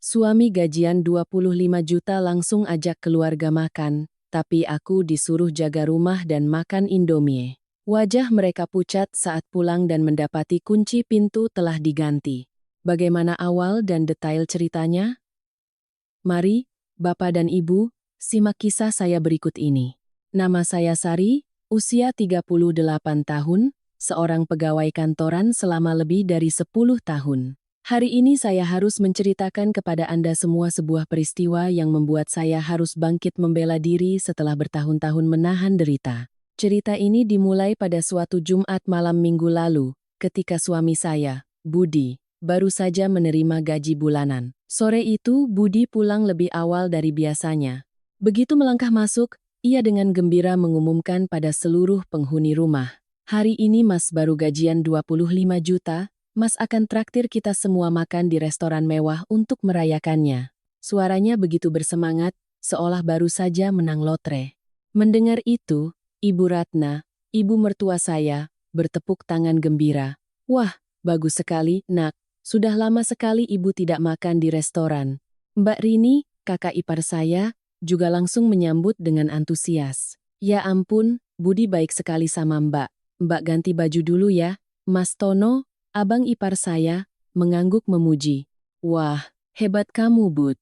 Suami gajian 25 juta langsung ajak keluarga makan, tapi aku disuruh jaga rumah dan makan Indomie. Wajah mereka pucat saat pulang dan mendapati kunci pintu telah diganti. Bagaimana awal dan detail ceritanya? Mari, Bapak dan Ibu, simak kisah saya berikut ini. Nama saya Sari, usia 38 tahun, seorang pegawai kantoran selama lebih dari 10 tahun. Hari ini saya harus menceritakan kepada Anda semua sebuah peristiwa yang membuat saya harus bangkit membela diri setelah bertahun-tahun menahan derita. Cerita ini dimulai pada suatu Jumat malam minggu lalu, ketika suami saya, Budi, baru saja menerima gaji bulanan. Sore itu, Budi pulang lebih awal dari biasanya. Begitu melangkah masuk, ia dengan gembira mengumumkan pada seluruh penghuni rumah. Hari ini Mas baru gajian 25 juta, Mas akan traktir kita semua makan di restoran mewah untuk merayakannya. Suaranya begitu bersemangat, seolah baru saja menang lotre. Mendengar itu, Ibu Ratna, ibu mertua saya, bertepuk tangan gembira. Wah, bagus sekali, Nak. Sudah lama sekali ibu tidak makan di restoran. Mbak Rini, kakak ipar saya, juga langsung menyambut dengan antusias. Ya ampun, Budi baik sekali sama Mbak. Mbak ganti baju dulu ya. Mas Tono, abang ipar saya, mengangguk memuji. Wah, hebat kamu, Bud.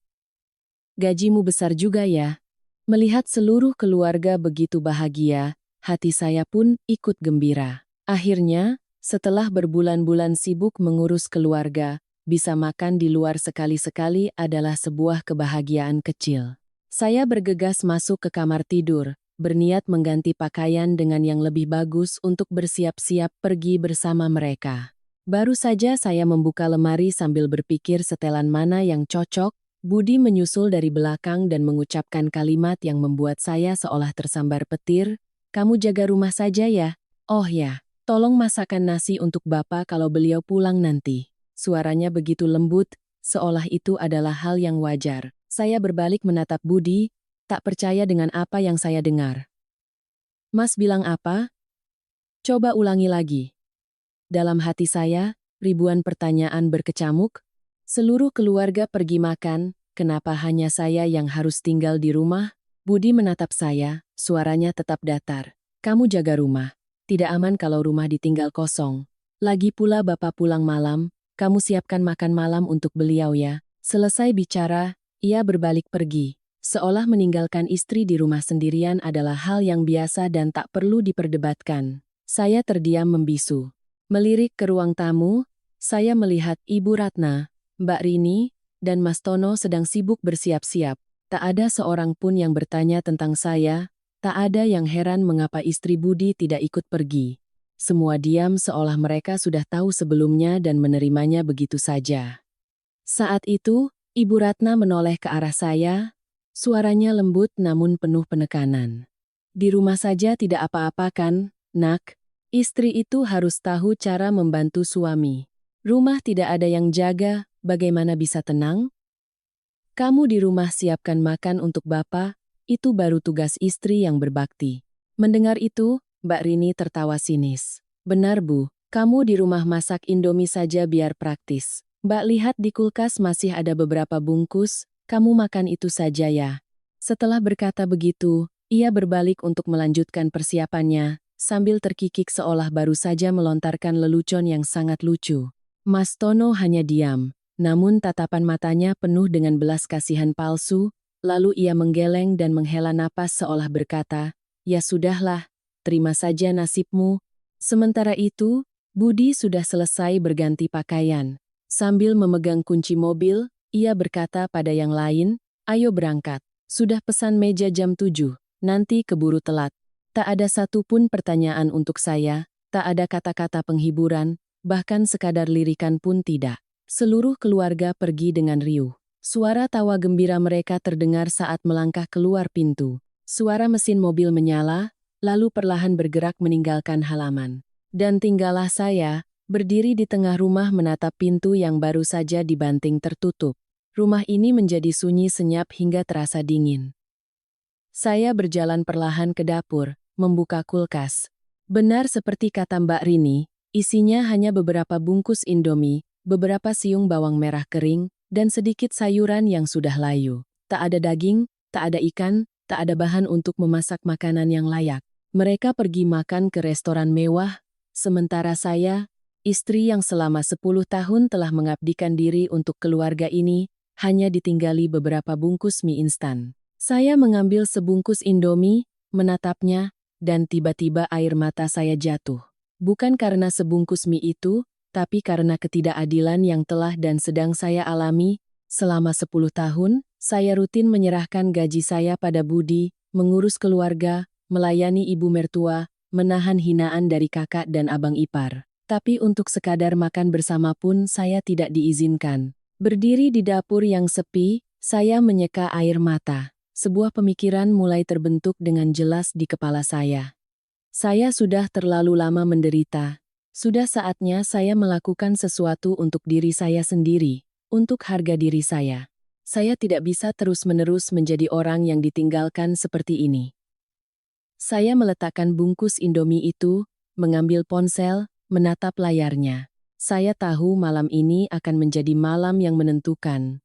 Gajimu besar juga ya. Melihat seluruh keluarga begitu bahagia, hati saya pun ikut gembira. Akhirnya, setelah berbulan-bulan sibuk mengurus keluarga, bisa makan di luar sekali-sekali adalah sebuah kebahagiaan kecil. Saya bergegas masuk ke kamar tidur, berniat mengganti pakaian dengan yang lebih bagus untuk bersiap-siap pergi bersama mereka. Baru saja saya membuka lemari sambil berpikir setelan mana yang cocok, Budi menyusul dari belakang dan mengucapkan kalimat yang membuat saya seolah tersambar petir, "Kamu jaga rumah saja ya? Oh ya, tolong masakkan nasi untuk Bapak kalau beliau pulang nanti." Suaranya begitu lembut, seolah itu adalah hal yang wajar. Saya berbalik menatap Budi, tak percaya dengan apa yang saya dengar. "Mas bilang apa? Coba ulangi lagi." Dalam hati saya, ribuan pertanyaan berkecamuk. Seluruh keluarga pergi makan, kenapa hanya saya yang harus tinggal di rumah? Budi menatap saya, suaranya tetap datar. "Kamu jaga rumah. Tidak aman kalau rumah ditinggal kosong. Lagi pula Bapak pulang malam, kamu siapkan makan malam untuk beliau ya." Selesai bicara, ia berbalik pergi. Seolah meninggalkan istri di rumah sendirian adalah hal yang biasa dan tak perlu diperdebatkan. Saya terdiam membisu. Melirik ke ruang tamu, saya melihat Ibu Ratna, Mbak Rini, dan Mas Tono sedang sibuk bersiap-siap. Tak ada seorang pun yang bertanya tentang saya, tak ada yang heran mengapa istri Budi tidak ikut pergi. Semua diam seolah mereka sudah tahu sebelumnya dan menerimanya begitu saja. Saat itu, Ibu Ratna menoleh ke arah saya, suaranya lembut namun penuh penekanan. "Di rumah saja tidak apa-apa kan, Nak? Istri itu harus tahu cara membantu suami. Rumah tidak ada yang jaga, bagaimana bisa tenang? Kamu di rumah siapkan makan untuk Bapak, itu baru tugas istri yang berbakti." Mendengar itu, Mbak Rini tertawa sinis. "Benar Bu, kamu di rumah masak Indomie saja biar praktis. Mbak lihat di kulkas masih ada beberapa bungkus, kamu makan itu saja ya." Setelah berkata begitu, ia berbalik untuk melanjutkan persiapannya, sambil terkikik seolah baru saja melontarkan lelucon yang sangat lucu. Mas Tono hanya diam, namun tatapan matanya penuh dengan belas kasihan palsu, lalu ia menggeleng dan menghela napas seolah berkata, "Ya sudahlah, terima saja nasibmu." Sementara itu, Budi sudah selesai berganti pakaian. Sambil memegang kunci mobil, ia berkata pada yang lain, "Ayo berangkat. Sudah pesan meja jam 7, nanti keburu telat." Tak ada satupun pertanyaan untuk saya, tak ada kata-kata penghiburan, bahkan sekadar lirikan pun tidak. Seluruh keluarga pergi dengan riuh. Suara tawa gembira mereka terdengar saat melangkah keluar pintu. Suara mesin mobil menyala, lalu perlahan bergerak meninggalkan halaman. Dan tinggallah saya, berdiri di tengah rumah menatap pintu yang baru saja dibanting tertutup. Rumah ini menjadi sunyi senyap hingga terasa dingin. Saya berjalan perlahan ke dapur, membuka kulkas. Benar seperti kata Mbak Rini, isinya hanya beberapa bungkus Indomie, beberapa siung bawang merah kering, dan sedikit sayuran yang sudah layu. Tak ada daging, tak ada ikan, tak ada bahan untuk memasak makanan yang layak. Mereka pergi makan ke restoran mewah, sementara saya, istri yang selama 10 tahun telah mengabdikan diri untuk keluarga ini, hanya ditinggali beberapa bungkus mie instan. Saya mengambil sebungkus Indomie, menatapnya, dan tiba-tiba air mata saya jatuh. Bukan karena sebungkus mie itu, tapi karena ketidakadilan yang telah dan sedang saya alami. Selama 10 tahun, saya rutin menyerahkan gaji saya pada Budi, mengurus keluarga, melayani ibu mertua, menahan hinaan dari kakak dan abang ipar. Tapi untuk sekadar makan bersama pun saya tidak diizinkan. Berdiri di dapur yang sepi, saya menyeka air mata. Sebuah pemikiran mulai terbentuk dengan jelas di kepala saya. Saya sudah terlalu lama menderita. Sudah saatnya saya melakukan sesuatu untuk diri saya sendiri, untuk harga diri saya. Saya tidak bisa terus-menerus menjadi orang yang ditinggalkan seperti ini. Saya meletakkan bungkus Indomie itu, mengambil ponsel, menatap layarnya. Saya tahu malam ini akan menjadi malam yang menentukan.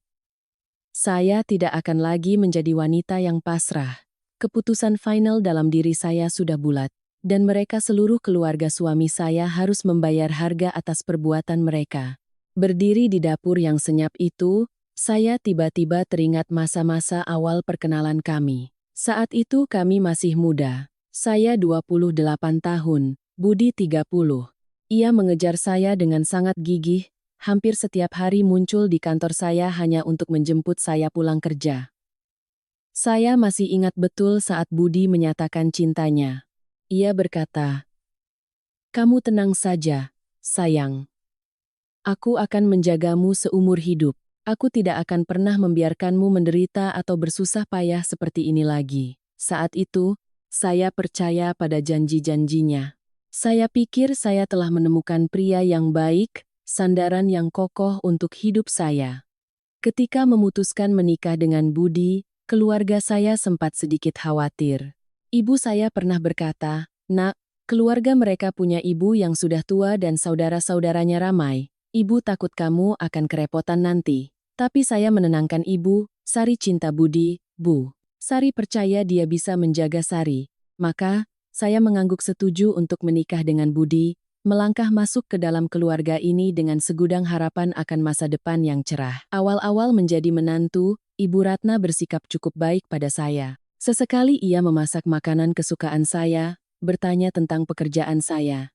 Saya tidak akan lagi menjadi wanita yang pasrah. Keputusan final dalam diri saya sudah bulat, dan mereka seluruh keluarga suami saya harus membayar harga atas perbuatan mereka. Berdiri di dapur yang senyap itu, saya tiba-tiba teringat masa-masa awal perkenalan kami. Saat itu kami masih muda. Saya 28 tahun, Budi 30. Ia mengejar saya dengan sangat gigih. Hampir setiap hari muncul di kantor saya hanya untuk menjemput saya pulang kerja. Saya masih ingat betul saat Budi menyatakan cintanya. Ia berkata, "Kamu tenang saja, sayang. Aku akan menjagamu seumur hidup. Aku tidak akan pernah membiarkanmu menderita atau bersusah payah seperti ini lagi." Saat itu, saya percaya pada janji-janjinya. Saya pikir saya telah menemukan pria yang baik, sandaran yang kokoh untuk hidup saya. Ketika memutuskan menikah dengan Budi, keluarga saya sempat sedikit khawatir. Ibu saya pernah berkata, "Nak, keluarga mereka punya ibu yang sudah tua dan saudara-saudaranya ramai. Ibu takut kamu akan kerepotan nanti." Tapi saya menenangkan ibu, Sari cinta Budi, Bu. Sari percaya dia bisa menjaga Sari. Maka, saya mengangguk setuju untuk menikah dengan Budi, melangkah masuk ke dalam keluarga ini dengan segudang harapan akan masa depan yang cerah. Awal-awal menjadi menantu, Ibu Ratna bersikap cukup baik pada saya. Sesekali ia memasak makanan kesukaan saya, bertanya tentang pekerjaan saya.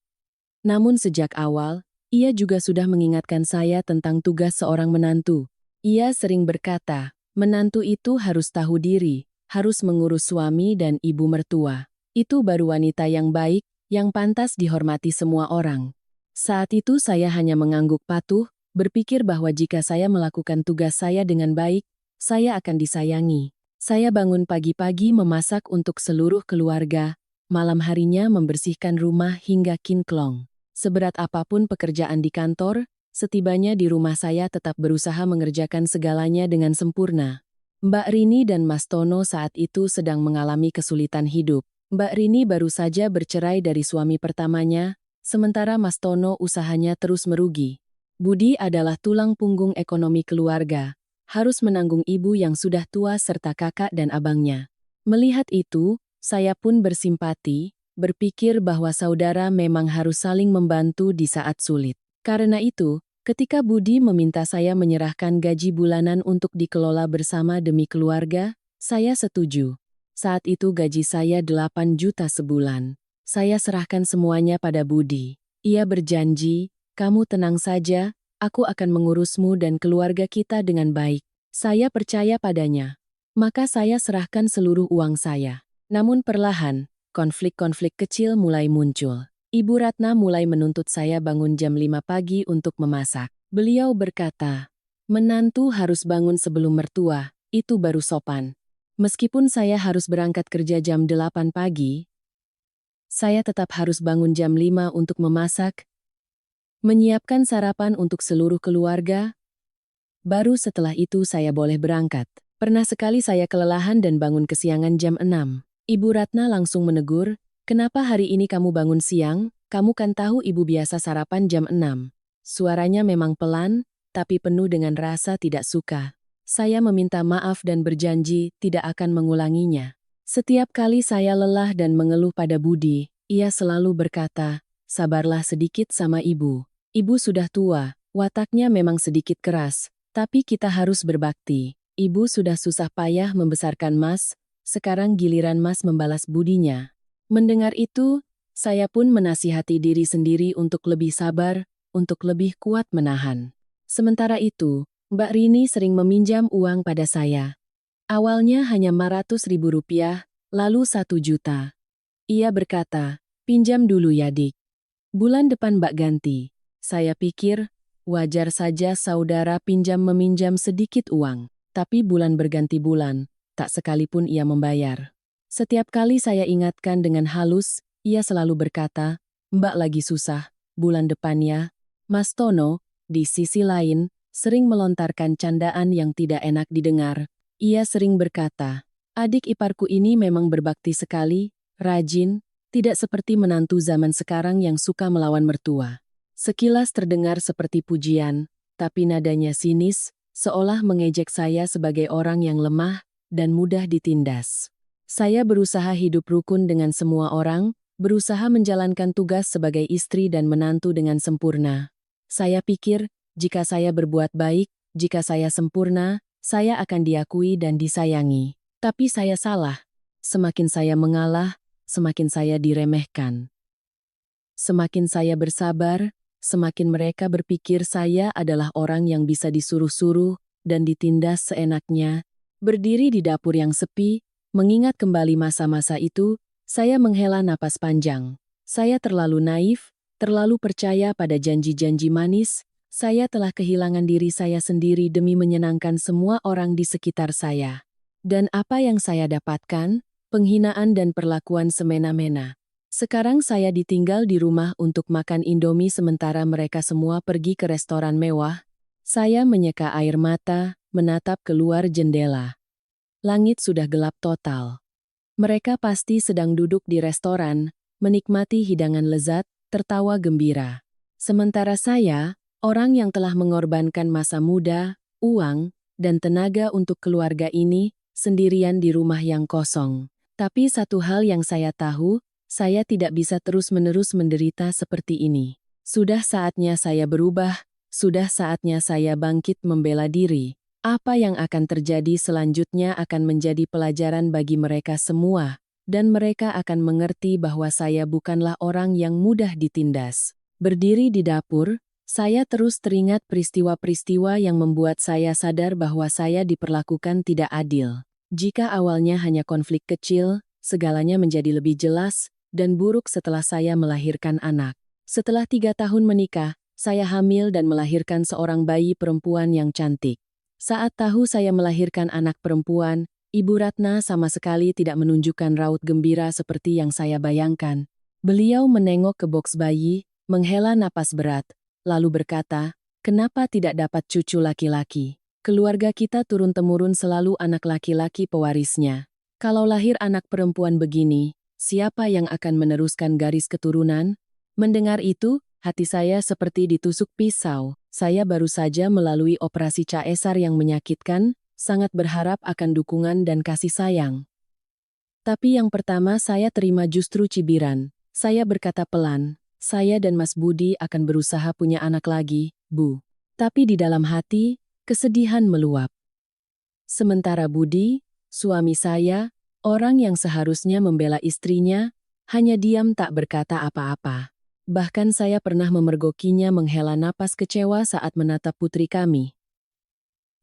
Namun sejak awal, ia juga sudah mengingatkan saya tentang tugas seorang menantu. Ia sering berkata, menantu itu harus tahu diri, harus mengurus suami dan ibu mertua. Itu baru wanita yang baik, yang pantas dihormati semua orang. Saat itu saya hanya mengangguk patuh, berpikir bahwa jika saya melakukan tugas saya dengan baik, saya akan disayangi. Saya bangun pagi-pagi memasak untuk seluruh keluarga, malam harinya membersihkan rumah hingga kinklong. Seberat apapun pekerjaan di kantor, setibanya di rumah saya tetap berusaha mengerjakan segalanya dengan sempurna. Mbak Rini dan Mas Tono saat itu sedang mengalami kesulitan hidup. Mbak Rini baru saja bercerai dari suami pertamanya, sementara Mas Tono usahanya terus merugi. Budi adalah tulang punggung ekonomi keluarga, harus menanggung ibu yang sudah tua serta kakak dan abangnya. Melihat itu, saya pun bersimpati, berpikir bahwa saudara memang harus saling membantu di saat sulit. Karena itu, ketika Budi meminta saya menyerahkan gaji bulanan untuk dikelola bersama demi keluarga, saya setuju. Saat itu gaji saya 8 juta sebulan. Saya serahkan semuanya pada Budi. Ia berjanji, "Kamu tenang saja, aku akan mengurusmu dan keluarga kita dengan baik." Saya percaya padanya. Maka saya serahkan seluruh uang saya. Namun perlahan, konflik-konflik kecil mulai muncul. Ibu Ratna mulai menuntut saya bangun jam 5 pagi untuk memasak. Beliau berkata, "Menantu harus bangun sebelum mertua, itu baru sopan." Meskipun saya harus berangkat kerja jam 8 pagi, saya tetap harus bangun jam 5 untuk memasak, menyiapkan sarapan untuk seluruh keluarga. Baru setelah itu saya boleh berangkat. Pernah sekali saya kelelahan dan bangun kesiangan jam 6. Ibu Ratna langsung menegur, "Kenapa hari ini kamu bangun siang? Kamu kan tahu ibu biasa sarapan jam 6. Suaranya memang pelan, tapi penuh dengan rasa tidak suka. Saya meminta maaf dan berjanji tidak akan mengulanginya. Setiap kali saya lelah dan mengeluh pada Budi, ia selalu berkata, "Sabarlah sedikit sama ibu. Ibu sudah tua, wataknya memang sedikit keras, tapi kita harus berbakti. Ibu sudah susah payah membesarkan Mas, sekarang giliran Mas membalas budinya." Mendengar itu, saya pun menasihati diri sendiri untuk lebih sabar, untuk lebih kuat menahan. Sementara itu, Mbak Rini sering meminjam uang pada saya. Awalnya hanya Rp500.000, lalu 1 juta. Ia berkata, "Pinjam dulu ya Dik. Bulan depan Mbak ganti." Saya pikir, wajar saja saudara pinjam-meminjam sedikit uang. Tapi bulan berganti bulan, tak sekalipun ia membayar. Setiap kali saya ingatkan dengan halus, ia selalu berkata, "Mbak lagi susah, bulan depannya." Mas Tono, di sisi lain, sering melontarkan candaan yang tidak enak didengar. Ia sering berkata, "Adik iparku ini memang berbakti sekali, rajin, tidak seperti menantu zaman sekarang yang suka melawan mertua." Sekilas terdengar seperti pujian, tapi nadanya sinis, seolah mengejek saya sebagai orang yang lemah dan mudah ditindas. Saya berusaha hidup rukun dengan semua orang, berusaha menjalankan tugas sebagai istri dan menantu dengan sempurna. Saya pikir, jika saya berbuat baik, jika saya sempurna, saya akan diakui dan disayangi. Tapi saya salah. Semakin saya mengalah, semakin saya diremehkan. Semakin saya bersabar, semakin mereka berpikir saya adalah orang yang bisa disuruh-suruh dan ditindas seenaknya. Berdiri di dapur yang sepi, mengingat kembali masa-masa itu, saya menghela napas panjang. Saya terlalu naif, terlalu percaya pada janji-janji manis. Saya telah kehilangan diri saya sendiri demi menyenangkan semua orang di sekitar saya. Dan apa yang saya dapatkan? Penghinaan dan perlakuan semena-mena. Sekarang saya ditinggal di rumah untuk makan Indomie sementara mereka semua pergi ke restoran mewah. Saya menyeka air mata, menatap keluar jendela. Langit sudah gelap total. Mereka pasti sedang duduk di restoran, menikmati hidangan lezat, tertawa gembira. Sementara saya, orang yang telah mengorbankan masa muda, uang, dan tenaga untuk keluarga ini, sendirian di rumah yang kosong. Tapi satu hal yang saya tahu, saya tidak bisa terus-menerus menderita seperti ini. Sudah saatnya saya berubah, sudah saatnya saya bangkit membela diri. Apa yang akan terjadi selanjutnya akan menjadi pelajaran bagi mereka semua, dan mereka akan mengerti bahwa saya bukanlah orang yang mudah ditindas. Berdiri di dapur, saya terus teringat peristiwa-peristiwa yang membuat saya sadar bahwa saya diperlakukan tidak adil. Jika awalnya hanya konflik kecil, segalanya menjadi lebih jelas dan buruk setelah saya melahirkan anak. Setelah 3 tahun menikah, saya hamil dan melahirkan seorang bayi perempuan yang cantik. Saat tahu saya melahirkan anak perempuan, Ibu Ratna sama sekali tidak menunjukkan raut gembira seperti yang saya bayangkan. Beliau menengok ke boks bayi, menghela napas berat, lalu berkata, "Kenapa tidak dapat cucu laki-laki? Keluarga kita turun-temurun selalu anak laki-laki pewarisnya. Kalau lahir anak perempuan begini, siapa yang akan meneruskan garis keturunan?" Mendengar itu, hati saya seperti ditusuk pisau. Saya baru saja melalui operasi caesar yang menyakitkan, sangat berharap akan dukungan dan kasih sayang. Tapi yang pertama saya terima justru cibiran. Saya berkata pelan, "Saya dan Mas Budi akan berusaha punya anak lagi, Bu." Tapi di dalam hati, kesedihan meluap. Sementara Budi, suami saya, orang yang seharusnya membela istrinya, hanya diam tak berkata apa-apa. Bahkan saya pernah memergokinya menghela napas kecewa saat menatap putri kami.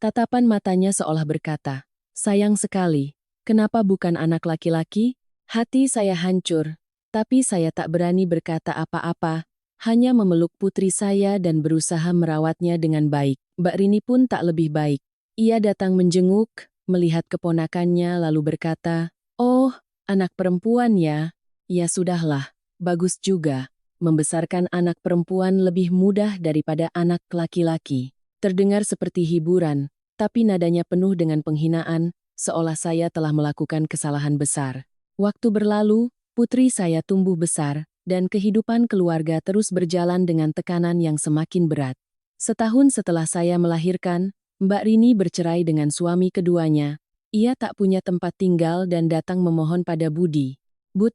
Tatapan matanya seolah berkata, "Sayang sekali, kenapa bukan anak laki-laki?" Hati saya hancur, tapi saya tak berani berkata apa-apa, hanya memeluk putri saya dan berusaha merawatnya dengan baik. Mbak Rini pun tak lebih baik. Ia datang menjenguk, melihat keponakannya lalu berkata, "Oh, anak perempuan ya? Ya sudahlah, bagus juga. Membesarkan anak perempuan lebih mudah daripada anak laki-laki." Terdengar seperti hiburan, tapi nadanya penuh dengan penghinaan, seolah saya telah melakukan kesalahan besar. Waktu berlalu, putri saya tumbuh besar, dan kehidupan keluarga terus berjalan dengan tekanan yang semakin berat. Setahun setelah saya melahirkan, Mbak Rini bercerai dengan suami keduanya. Ia tak punya tempat tinggal dan datang memohon pada Budi. Bud,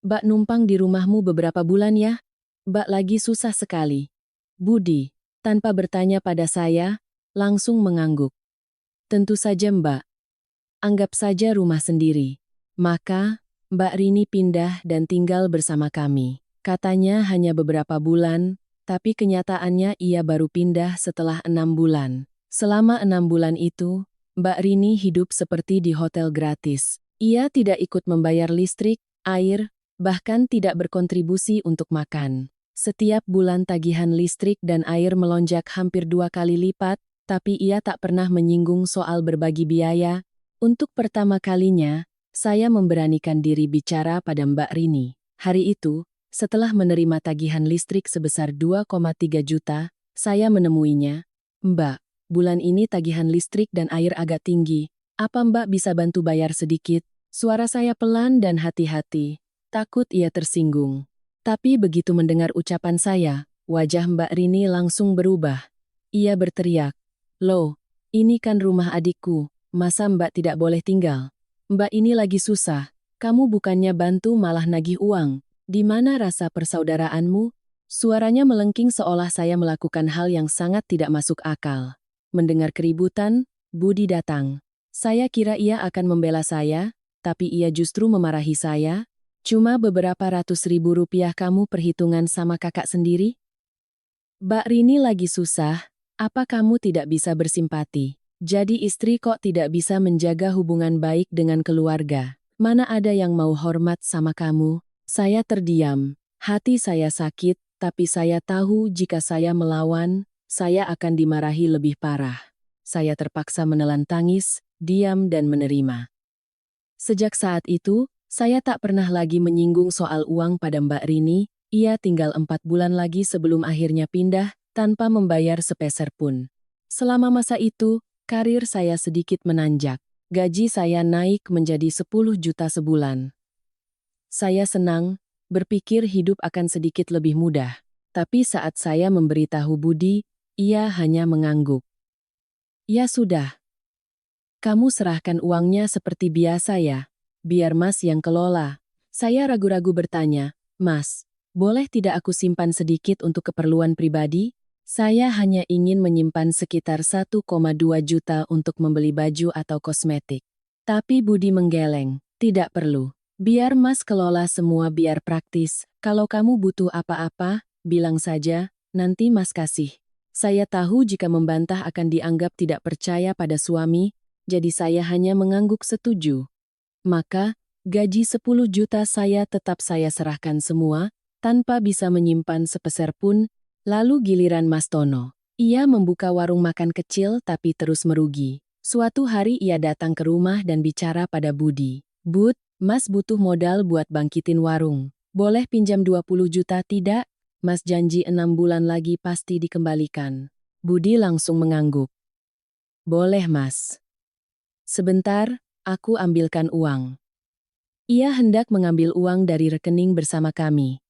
Mbak numpang di rumahmu beberapa bulan ya? Mbak lagi susah sekali. Budi, tanpa bertanya pada saya, langsung mengangguk. Tentu saja Mbak. Anggap saja rumah sendiri. Maka, Mbak Rini pindah dan tinggal bersama kami. Katanya hanya beberapa bulan, tapi kenyataannya ia baru pindah setelah 6 bulan. Selama 6 bulan itu, Mbak Rini hidup seperti di hotel gratis. Ia tidak ikut membayar listrik, air, bahkan tidak berkontribusi untuk makan. Setiap bulan tagihan listrik dan air melonjak hampir 2 kali lipat, tapi ia tak pernah menyinggung soal berbagi biaya. Untuk pertama kalinya, saya memberanikan diri bicara pada Mbak Rini. Hari itu, setelah menerima tagihan listrik sebesar 2,3 juta, saya menemuinya. Mbak, bulan ini tagihan listrik dan air agak tinggi. Apa Mbak bisa bantu bayar sedikit? Suara saya pelan dan hati-hati. Takut ia tersinggung. Tapi begitu mendengar ucapan saya, wajah Mbak Rini langsung berubah. Ia berteriak, "Loh, ini kan rumah adikku. Masa Mbak tidak boleh tinggal? Mbak ini lagi susah. Kamu bukannya bantu malah nagih uang. Di mana rasa persaudaraanmu?" Suaranya melengking seolah saya melakukan hal yang sangat tidak masuk akal. Mendengar keributan, Budi datang. Saya kira ia akan membela saya, tapi ia justru memarahi saya. Cuma beberapa ratus ribu rupiah kamu perhitungan sama kakak sendiri? Mbak Rini lagi susah, apa kamu tidak bisa bersimpati? Jadi istri kok tidak bisa menjaga hubungan baik dengan keluarga? Mana ada yang mau hormat sama kamu? Saya terdiam. Hati saya sakit, tapi saya tahu jika saya melawan, saya akan dimarahi lebih parah. Saya terpaksa menelan tangis, diam dan menerima. Sejak saat itu, saya tak pernah lagi menyinggung soal uang pada Mbak Rini. Ia tinggal 4 bulan lagi sebelum akhirnya pindah, tanpa membayar sepeser pun. Selama masa itu, karir saya sedikit menanjak. Gaji saya naik menjadi 10 juta sebulan. Saya senang, berpikir hidup akan sedikit lebih mudah. Tapi saat saya memberitahu Budi, ia hanya mengangguk. Ya sudah. Kamu serahkan uangnya seperti biasa ya. Biar Mas yang kelola. Saya ragu-ragu bertanya, "Mas, boleh tidak aku simpan sedikit untuk keperluan pribadi? Saya hanya ingin menyimpan sekitar 1,2 juta untuk membeli baju atau kosmetik." Tapi Budi menggeleng, "Tidak perlu. Biar Mas kelola semua biar praktis. Kalau kamu butuh apa-apa, bilang saja, nanti Mas kasih." Saya tahu jika membantah akan dianggap tidak percaya pada suami, jadi saya hanya mengangguk setuju. Maka, gaji 10 juta saya tetap saya serahkan semua, tanpa bisa menyimpan sepeser pun. Lalu giliran Mas Tono. Ia membuka warung makan kecil tapi terus merugi. Suatu hari ia datang ke rumah dan bicara pada Budi. "Bud, Mas butuh modal buat bangkitin warung. Boleh pinjam 20 juta tidak? Mas janji 6 bulan lagi pasti dikembalikan." Budi langsung mengangguk. "Boleh Mas. Sebentar, aku ambilkan uang." Ia hendak mengambil uang dari rekening bersama kami.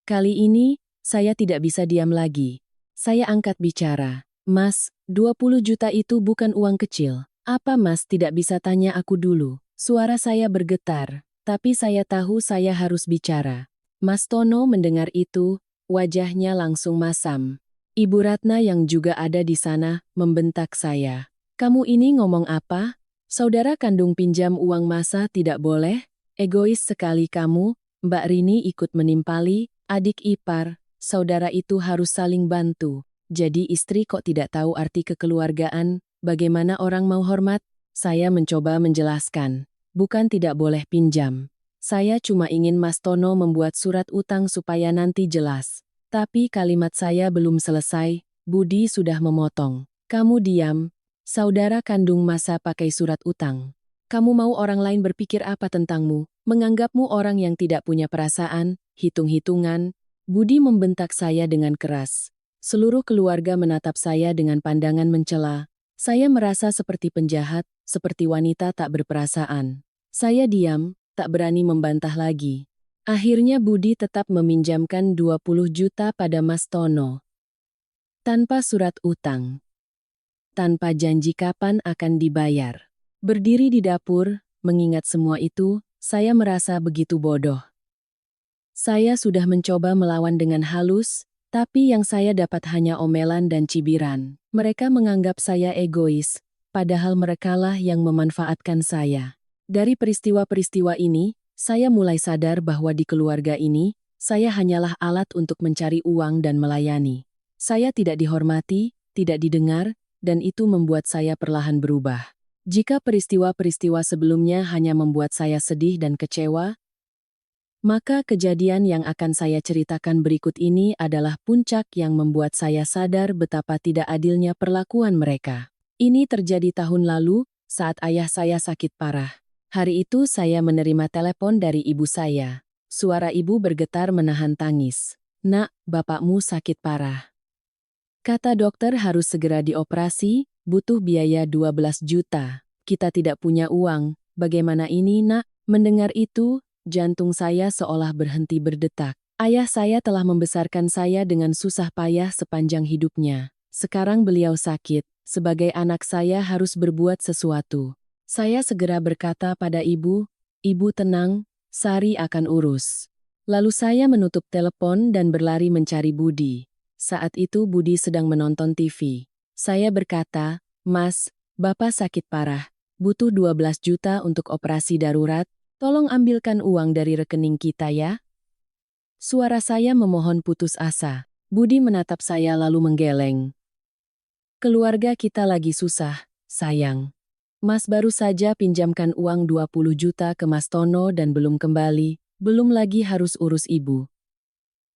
Kali ini, saya tidak bisa diam lagi. Saya angkat bicara. "Mas, 20 juta itu bukan uang kecil. Apa Mas tidak bisa tanya aku dulu?" Suara saya bergetar, tapi saya tahu saya harus bicara. Mas Tono mendengar itu, wajahnya langsung masam. Ibu Ratna yang juga ada di sana, membentak saya. "Kamu ini ngomong apa? Saudara kandung pinjam uang masa tidak boleh? Egois sekali kamu." Mbak Rini ikut menimpali, "Adik ipar, saudara itu harus saling bantu. Jadi istri kok tidak tahu arti kekeluargaan, bagaimana orang mau hormat?" Saya mencoba menjelaskan. "Bukan tidak boleh pinjam. Saya cuma ingin Mas Tono membuat surat utang supaya nanti jelas." Tapi kalimat saya belum selesai, Budi sudah memotong. "Kamu diam. Saudara kandung masa pakai surat utang. Kamu mau orang lain berpikir apa tentangmu? Menganggapmu orang yang tidak punya perasaan, hitung-hitungan." Budi membentak saya dengan keras. Seluruh keluarga menatap saya dengan pandangan mencela. Saya merasa seperti penjahat, seperti wanita tak berperasaan. Saya diam, tak berani membantah lagi. Akhirnya Budi tetap meminjamkan 20 juta pada Mas Tono. Tanpa surat utang. Tanpa janji kapan akan dibayar. Berdiri di dapur, mengingat semua itu, saya merasa begitu bodoh. Saya sudah mencoba melawan dengan halus, tapi yang saya dapat hanya omelan dan cibiran. Mereka menganggap saya egois, padahal merekalah yang memanfaatkan saya. Dari peristiwa-peristiwa ini, saya mulai sadar bahwa di keluarga ini, saya hanyalah alat untuk mencari uang dan melayani. Saya tidak dihormati, tidak didengar, dan itu membuat saya perlahan berubah. Jika peristiwa-peristiwa sebelumnya hanya membuat saya sedih dan kecewa, maka kejadian yang akan saya ceritakan berikut ini adalah puncak yang membuat saya sadar betapa tidak adilnya perlakuan mereka. Ini terjadi tahun lalu, saat ayah saya sakit parah. Hari itu saya menerima telepon dari ibu saya. Suara ibu bergetar menahan tangis. "Nak, bapakmu sakit parah. Kata dokter harus segera dioperasi, butuh biaya 12 juta. Kita tidak punya uang, bagaimana ini, Nak?" Mendengar itu, jantung saya seolah berhenti berdetak. Ayah saya telah membesarkan saya dengan susah payah sepanjang hidupnya. Sekarang beliau sakit, sebagai anak saya harus berbuat sesuatu. Saya segera berkata pada ibu, "Ibu tenang, Sari akan urus." Lalu saya menutup telepon dan berlari mencari Budi. Saat itu Budi sedang menonton TV. Saya berkata, "Mas, Bapak sakit parah, butuh 12 juta untuk operasi darurat, tolong ambilkan uang dari rekening kita ya." Suara saya memohon putus asa. Budi menatap saya lalu menggeleng. "Keluarga kita lagi susah, sayang. Mas baru saja pinjamkan uang 20 juta ke Mas Tono dan belum kembali, belum lagi harus urus ibu.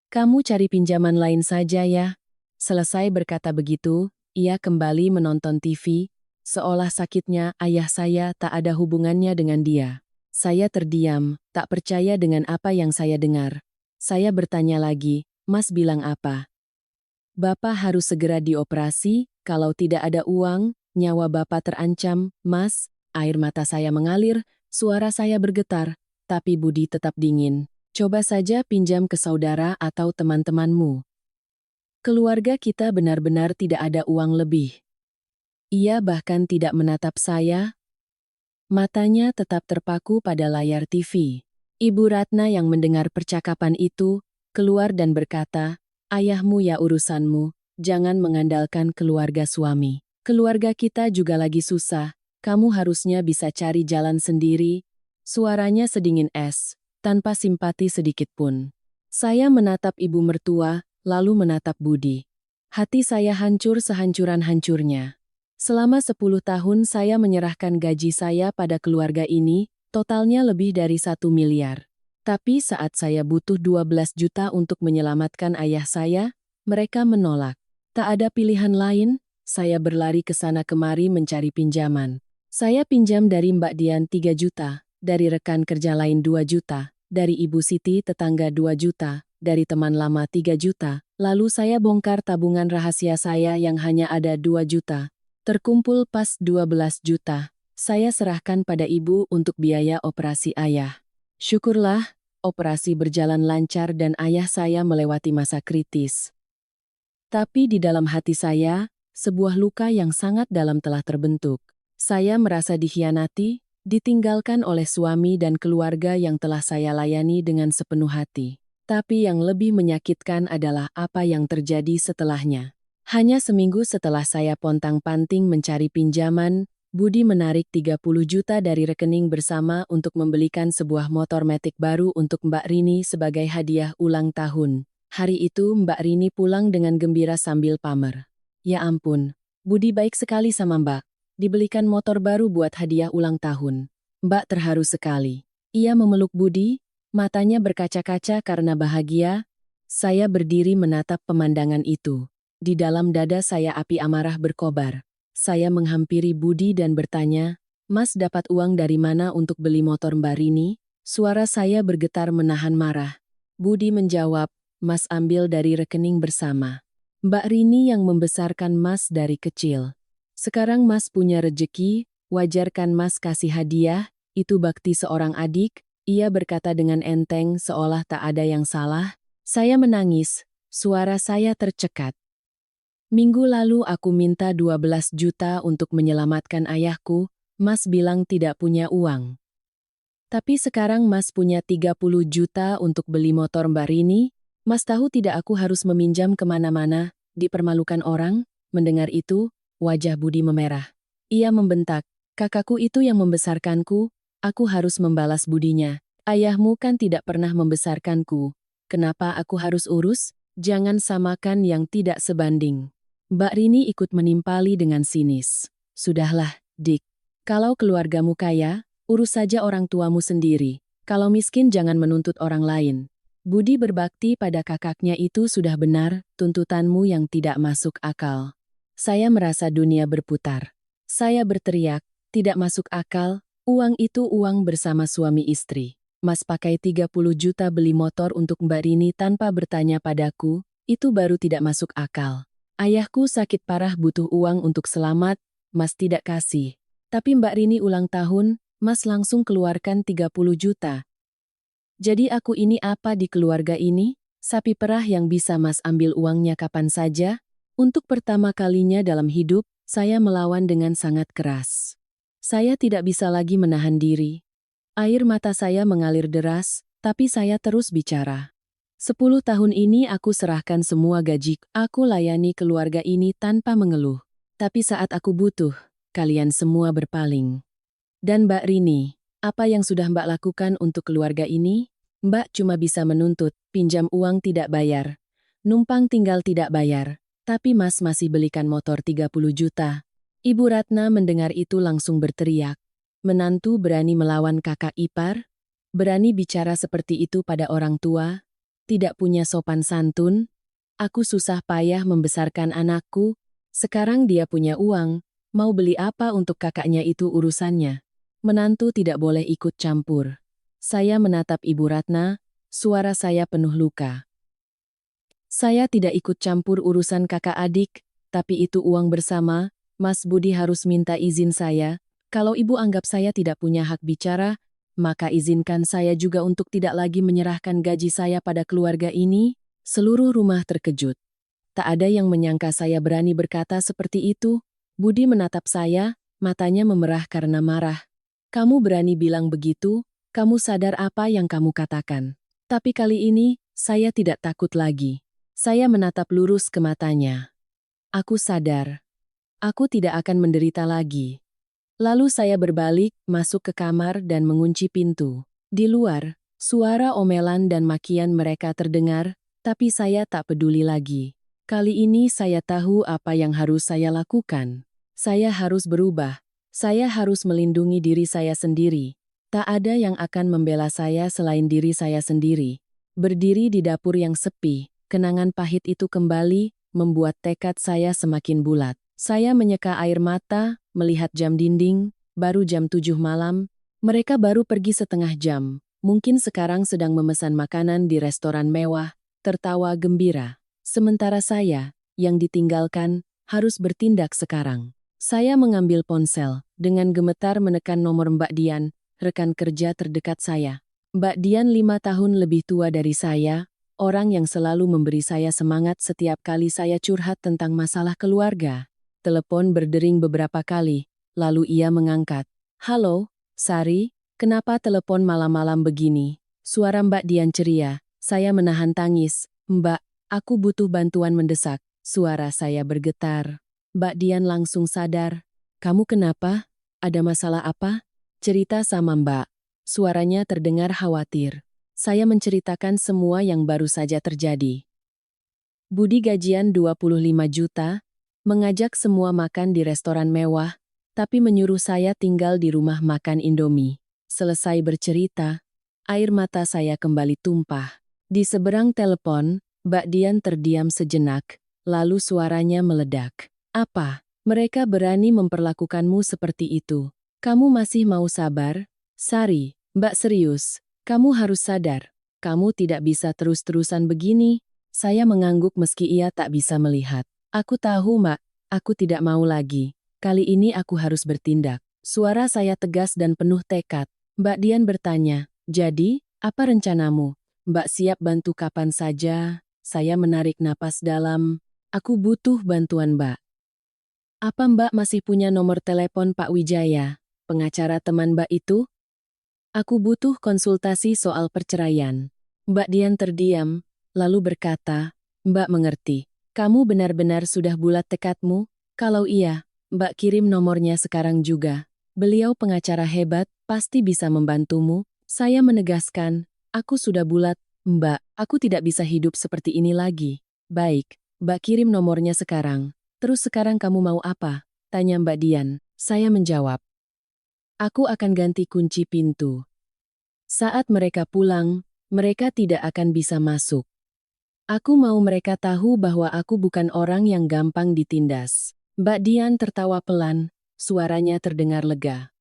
Kamu cari pinjaman lain saja ya." Selesai berkata begitu, ia kembali menonton TV, seolah sakitnya ayah saya tak ada hubungannya dengan dia. Saya terdiam, tak percaya dengan apa yang saya dengar. Saya bertanya lagi, "Mas bilang apa?" "Bapak harus segera dioperasi, kalau tidak ada uang, nyawa Bapak terancam, Mas." Air mata saya mengalir, suara saya bergetar, tapi Budi tetap dingin. "Coba saja pinjam ke saudara atau teman-temanmu. Keluarga kita benar-benar tidak ada uang lebih." Ia bahkan tidak menatap saya, matanya tetap terpaku pada layar TV. Ibu Ratna yang mendengar percakapan itu, keluar dan berkata, "Ayahmu ya urusanmu, jangan mengandalkan keluarga suami. Keluarga kita juga lagi susah, kamu harusnya bisa cari jalan sendiri." Suaranya sedingin es, tanpa simpati sedikit pun. Saya menatap ibu mertua, lalu menatap Budi. Hati saya hancur sehancur-hancurnya. Selama 10 tahun saya menyerahkan gaji saya pada keluarga ini, totalnya lebih dari 1 miliar. Tapi saat saya butuh 12 juta untuk menyelamatkan ayah saya, mereka menolak. Tak ada pilihan lain, saya berlari ke sana kemari mencari pinjaman. Saya pinjam dari Mbak Dian 3 juta, dari rekan kerja lain 2 juta, dari Ibu Siti tetangga 2 juta, dari teman lama 3 juta, lalu saya bongkar tabungan rahasia saya yang hanya ada 2 juta. Terkumpul pas 12 juta. Saya serahkan pada ibu untuk biaya operasi ayah. Syukurlah, operasi berjalan lancar dan ayah saya melewati masa kritis. Tapi di dalam hati saya, sebuah luka yang sangat dalam telah terbentuk. Saya merasa dikhianati, ditinggalkan oleh suami dan keluarga yang telah saya layani dengan sepenuh hati. Tapi yang lebih menyakitkan adalah apa yang terjadi setelahnya. Hanya seminggu setelah saya pontang-panting mencari pinjaman, Budi menarik 30 juta dari rekening bersama untuk membelikan sebuah motor metik baru untuk Mbak Rini sebagai hadiah ulang tahun. Hari itu Mbak Rini pulang dengan gembira sambil pamer. "Ya ampun, Budi baik sekali sama Mbak. Dibelikan motor baru buat hadiah ulang tahun." Mbak terharu sekali. Ia memeluk Budi, matanya berkaca-kaca karena bahagia. Saya berdiri menatap pemandangan itu. Di dalam dada saya api amarah berkobar. Saya menghampiri Budi dan bertanya, "Mas dapat uang dari mana untuk beli motor Mbak Rini?" Suara saya bergetar menahan marah. Budi menjawab, "Mas ambil dari rekening bersama. Mbak Rini yang membesarkan Mas dari kecil. Sekarang Mas punya rejeki, wajarkan Mas kasih hadiah, itu bakti seorang adik." Ia berkata dengan enteng seolah tak ada yang salah. Saya menangis, suara saya tercekat. Minggu lalu aku minta 12 juta untuk menyelamatkan ayahku, Mas bilang tidak punya uang. Tapi sekarang Mas punya 30 juta untuk beli motor Mbak Rini. Mas tahu tidak aku harus meminjam kemana-mana, dipermalukan orang. Mendengar itu, wajah Budi memerah. Ia membentak, kakakku itu yang membesarkanku, aku harus membalas budinya. Ayahmu kan tidak pernah membesarkanku. Kenapa aku harus urus? Jangan samakan yang tidak sebanding. Mbak Rini ikut menimpali dengan sinis. Sudahlah, Dik. Kalau keluargamu kaya, urus saja orang tuamu sendiri. Kalau miskin jangan menuntut orang lain. Budi berbakti pada kakaknya itu sudah benar, tuntutanmu yang tidak masuk akal. Saya merasa dunia berputar. Saya berteriak, tidak masuk akal, uang itu uang bersama suami istri. Mas pakai 30 juta beli motor untuk Mbak Rini tanpa bertanya padaku, itu baru tidak masuk akal. Ayahku sakit parah butuh uang untuk selamat, Mas tidak kasih. Tapi Mbak Rini ulang tahun, Mas langsung keluarkan 30 juta. Jadi aku ini apa di keluarga ini? Sapi perah yang bisa Mas ambil uangnya kapan saja? Untuk pertama kalinya dalam hidup, saya melawan dengan sangat keras. Saya tidak bisa lagi menahan diri. Air mata saya mengalir deras, tapi saya terus bicara. 10 tahun ini aku serahkan semua gaji, aku layani keluarga ini tanpa mengeluh. Tapi saat aku butuh, kalian semua berpaling. Dan Mbak Rini, apa yang sudah Mbak lakukan untuk keluarga ini? Mbak cuma bisa menuntut, pinjam uang tidak bayar. Numpang tinggal tidak bayar. Tapi Mas masih belikan motor 30 juta. Ibu Ratna mendengar itu langsung berteriak. Menantu berani melawan kakak ipar? Berani bicara seperti itu pada orang tua? Tidak punya sopan santun? Aku susah payah membesarkan anakku. Sekarang dia punya uang. Mau beli apa untuk kakaknya itu urusannya. Menantu tidak boleh ikut campur. Saya menatap Ibu Ratna, suara saya penuh luka. Saya tidak ikut campur urusan kakak adik, tapi itu uang bersama, Mas Budi harus minta izin saya. Kalau Ibu anggap saya tidak punya hak bicara, maka izinkan saya juga untuk tidak lagi menyerahkan gaji saya pada keluarga ini. Seluruh rumah terkejut. Tak ada yang menyangka saya berani berkata seperti itu. Budi menatap saya, matanya memerah karena marah. Kamu berani bilang begitu, kamu sadar apa yang kamu katakan. Tapi kali ini, saya tidak takut lagi. Saya menatap lurus ke matanya. Aku sadar. Aku tidak akan menderita lagi. Lalu saya berbalik, masuk ke kamar dan mengunci pintu. Di luar, suara omelan dan makian mereka terdengar, tapi saya tak peduli lagi. Kali ini saya tahu apa yang harus saya lakukan. Saya harus berubah. Saya harus melindungi diri saya sendiri. Tak ada yang akan membela saya selain diri saya sendiri. Berdiri di dapur yang sepi, kenangan pahit itu kembali, membuat tekad saya semakin bulat. Saya menyeka air mata, melihat jam dinding, baru jam 7 malam. Mereka baru pergi setengah jam. Mungkin sekarang sedang memesan makanan di restoran mewah, tertawa gembira. Sementara saya, yang ditinggalkan, harus bertindak sekarang. Saya mengambil ponsel, dengan gemetar menekan nomor Mbak Dian, rekan kerja terdekat saya. Mbak Dian 5 tahun lebih tua dari saya, orang yang selalu memberi saya semangat setiap kali saya curhat tentang masalah keluarga. Telepon berdering beberapa kali, lalu ia mengangkat. Halo, Sari, kenapa telepon malam-malam begini? Suara Mbak Dian ceria, saya menahan tangis. Mbak, aku butuh bantuan mendesak. Suara saya bergetar. Mbak Dian langsung sadar. Kamu kenapa? Ada masalah apa? Cerita sama Mbak. Suaranya terdengar khawatir. Saya menceritakan semua yang baru saja terjadi. Budi gajian 25 juta, mengajak semua makan di restoran mewah, tapi menyuruh saya tinggal di rumah makan Indomie. Selesai bercerita, air mata saya kembali tumpah. Di seberang telepon, Mbak Dian terdiam sejenak, lalu suaranya meledak. Apa? Mereka berani memperlakukanmu seperti itu. Kamu masih mau sabar? Sari, Mbak serius. Kamu harus sadar. Kamu tidak bisa terus-terusan begini. Saya mengangguk meski ia tak bisa melihat. Aku tahu, Mbak. Aku tidak mau lagi. Kali ini aku harus bertindak. Suara saya tegas dan penuh tekad. Mbak Dian bertanya, jadi, apa rencanamu? Mbak siap bantu kapan saja. Saya menarik napas dalam. Aku butuh bantuan Mbak. Apa Mbak masih punya nomor telepon Pak Wijaya, pengacara teman Mbak itu? Aku butuh konsultasi soal perceraian. Mbak Dian terdiam, lalu berkata, Mbak mengerti. Kamu benar-benar sudah bulat tekadmu? Kalau iya, Mbak kirim nomornya sekarang juga. Beliau pengacara hebat, pasti bisa membantumu. Saya menegaskan, aku sudah bulat, Mbak, aku tidak bisa hidup seperti ini lagi. Baik, Mbak kirim nomornya sekarang. Terus sekarang kamu mau apa? Tanya Mbak Dian. Saya menjawab, aku akan ganti kunci pintu. Saat mereka pulang, mereka tidak akan bisa masuk. Aku mau mereka tahu bahwa aku bukan orang yang gampang ditindas. Mbak Dian tertawa pelan, suaranya terdengar lega.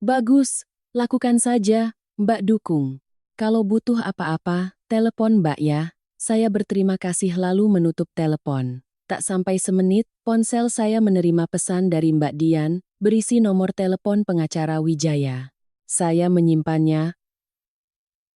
Bagus, lakukan saja, Mbak dukung. Kalau butuh apa-apa, telepon Mbak ya. Saya berterima kasih lalu menutup telepon. Tak sampai semenit, ponsel saya menerima pesan dari Mbak Dian, berisi nomor telepon pengacara Wijaya. Saya menyimpannya,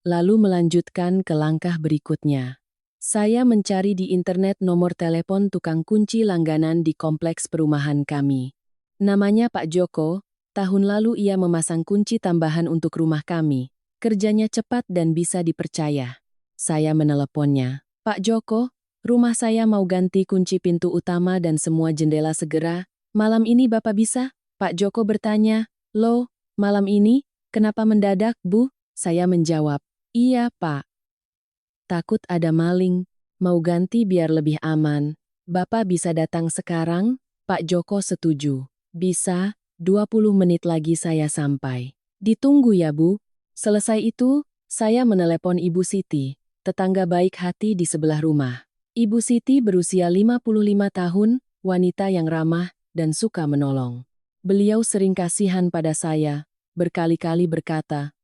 lalu melanjutkan ke langkah berikutnya. Saya mencari di internet nomor telepon tukang kunci langganan di kompleks perumahan kami. Namanya Pak Joko, tahun lalu ia memasang kunci tambahan untuk rumah kami. Kerjanya cepat dan bisa dipercaya. Saya meneleponnya. Pak Joko, rumah saya mau ganti kunci pintu utama dan semua jendela segera. Malam ini Bapak bisa? Pak Joko bertanya. Loh, malam ini? Kenapa mendadak, Bu? Saya menjawab. Iya, Pak. Takut ada maling, mau ganti biar lebih aman. Bapak bisa datang sekarang? Pak Joko setuju. Bisa, 20 menit lagi saya sampai. Ditunggu ya Bu. Selesai itu, saya menelepon Ibu Siti, tetangga baik hati di sebelah rumah. Ibu Siti berusia 55 tahun, wanita yang ramah dan suka menolong. Beliau sering kasihan pada saya, berkali-kali berkata,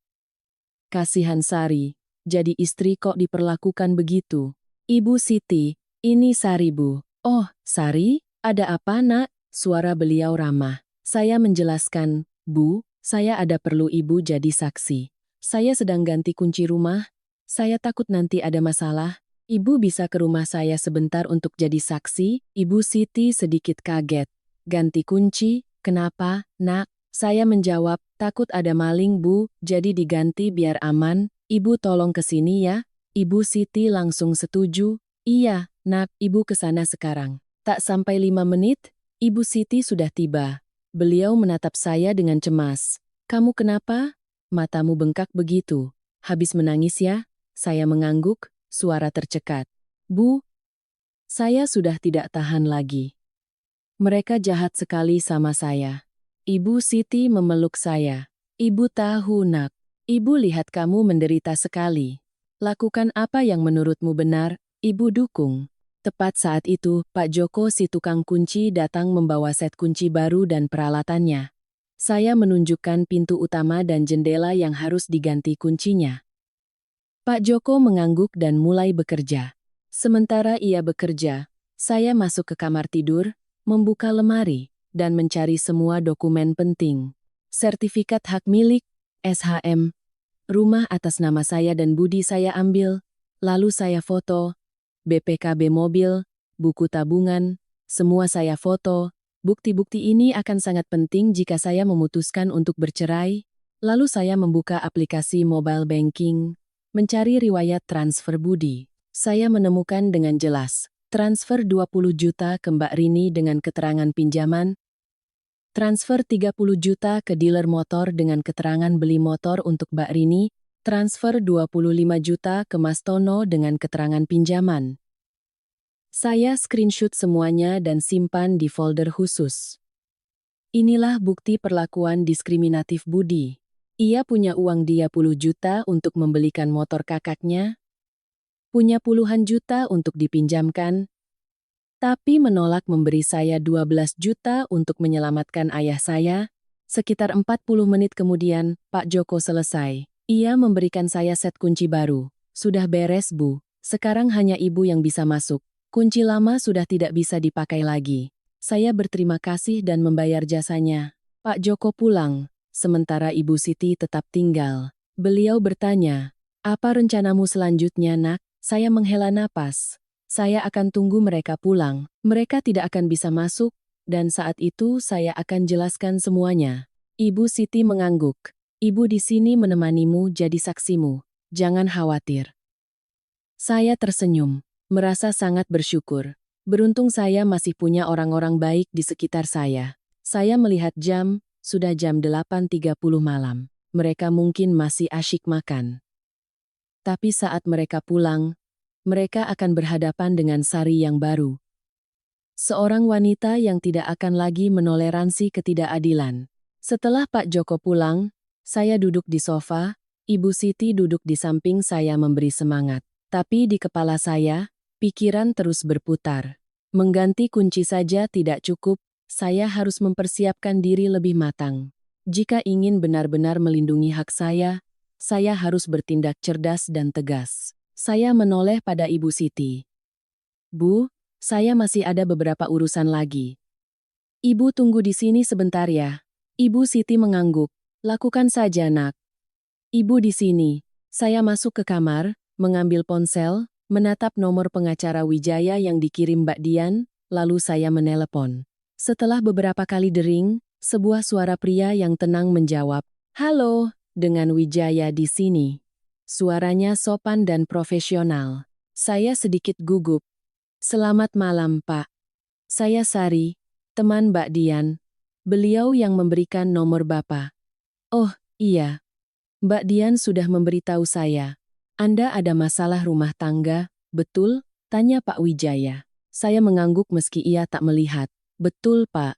kasihan Sari. Jadi istri kok diperlakukan begitu? Ibu Siti, ini Sari Bu. Oh, Sari, ada apa nak? Suara beliau ramah. Saya menjelaskan, Bu, saya ada perlu ibu jadi saksi. Saya sedang ganti kunci rumah. Saya takut nanti ada masalah. Ibu bisa ke rumah saya sebentar untuk jadi saksi? Ibu Siti sedikit kaget. Ganti kunci? Kenapa, nak? Saya menjawab, takut ada maling Bu, jadi diganti biar aman. Ibu tolong ke sini ya. Ibu Siti langsung setuju. Iya, nak, ibu ke sana sekarang. Tak sampai 5 menit, Ibu Siti sudah tiba. Beliau menatap saya dengan cemas. Kamu kenapa? Matamu bengkak begitu. Habis menangis ya? Saya mengangguk, suara tercekat. Bu, saya sudah tidak tahan lagi. Mereka jahat sekali sama saya. Ibu Siti memeluk saya. Ibu tahu nak. Ibu lihat kamu menderita sekali. Lakukan apa yang menurutmu benar, Ibu dukung. Tepat saat itu, Pak Joko si tukang kunci datang membawa set kunci baru dan peralatannya. Saya menunjukkan pintu utama dan jendela yang harus diganti kuncinya. Pak Joko mengangguk dan mulai bekerja. Sementara ia bekerja, saya masuk ke kamar tidur, membuka lemari, dan mencari semua dokumen penting. Sertifikat hak milik, SHM, rumah atas nama saya dan Budi saya ambil, lalu saya foto, BPKB mobil, buku tabungan, semua saya foto. Bukti-bukti ini akan sangat penting jika saya memutuskan untuk bercerai. Lalu saya membuka aplikasi mobile banking, mencari riwayat transfer Budi. Saya menemukan dengan jelas, transfer 20 juta ke Mbak Rini dengan keterangan pinjaman, transfer 30 juta ke dealer motor dengan keterangan beli motor untuk Mbak Rini, transfer 25 juta ke Mas Tono dengan keterangan pinjaman. Saya screenshot semuanya dan simpan di folder khusus. Inilah bukti perlakuan diskriminatif Budi. Ia punya uang dia 10 juta untuk membelikan motor kakaknya, punya puluhan juta untuk dipinjamkan, tapi menolak memberi saya 12 juta untuk menyelamatkan ayah saya. Sekitar 40 menit kemudian, Pak Joko selesai. Ia memberikan saya set kunci baru. Sudah beres, Bu. Sekarang hanya ibu yang bisa masuk. Kunci lama sudah tidak bisa dipakai lagi. Saya berterima kasih dan membayar jasanya. Pak Joko pulang, sementara Ibu Siti tetap tinggal. Beliau bertanya, apa rencanamu selanjutnya, nak? Saya menghela napas. Saya akan tunggu mereka pulang. Mereka tidak akan bisa masuk, dan saat itu saya akan jelaskan semuanya. Ibu Siti mengangguk. Ibu di sini menemanimu jadi saksimu. Jangan khawatir. Saya tersenyum, merasa sangat bersyukur. Beruntung saya masih punya orang-orang baik di sekitar saya. Saya melihat jam, sudah jam 8.30 malam. Mereka mungkin masih asyik makan. Tapi saat mereka pulang, mereka akan berhadapan dengan Sari yang baru. Seorang wanita yang tidak akan lagi menoleransi ketidakadilan. Setelah Pak Joko pulang, saya duduk di sofa, Ibu Siti duduk di samping saya memberi semangat. Tapi di kepala saya, pikiran terus berputar. Mengganti kunci saja tidak cukup, saya harus mempersiapkan diri lebih matang. Jika ingin benar-benar melindungi hak saya harus bertindak cerdas dan tegas. Saya menoleh pada Ibu Siti. Bu, saya masih ada beberapa urusan lagi. Ibu tunggu di sini sebentar ya. Ibu Siti mengangguk. Lakukan saja, Nak. Ibu di sini. Saya masuk ke kamar, mengambil ponsel, menatap nomor pengacara Wijaya yang dikirim Mbak Dian, lalu saya menelepon. Setelah beberapa kali dering, sebuah suara pria yang tenang menjawab, "Halo," dengan Wijaya di sini. Suaranya sopan dan profesional. Saya sedikit gugup. "Selamat malam, Pak. Saya Sari, teman Mbak Dian. Beliau yang memberikan nomor Bapak." "Oh, iya. Mbak Dian sudah memberitahu saya. Anda ada masalah rumah tangga, betul?" tanya Pak Wijaya. Saya mengangguk meski ia tak melihat. "Betul, Pak.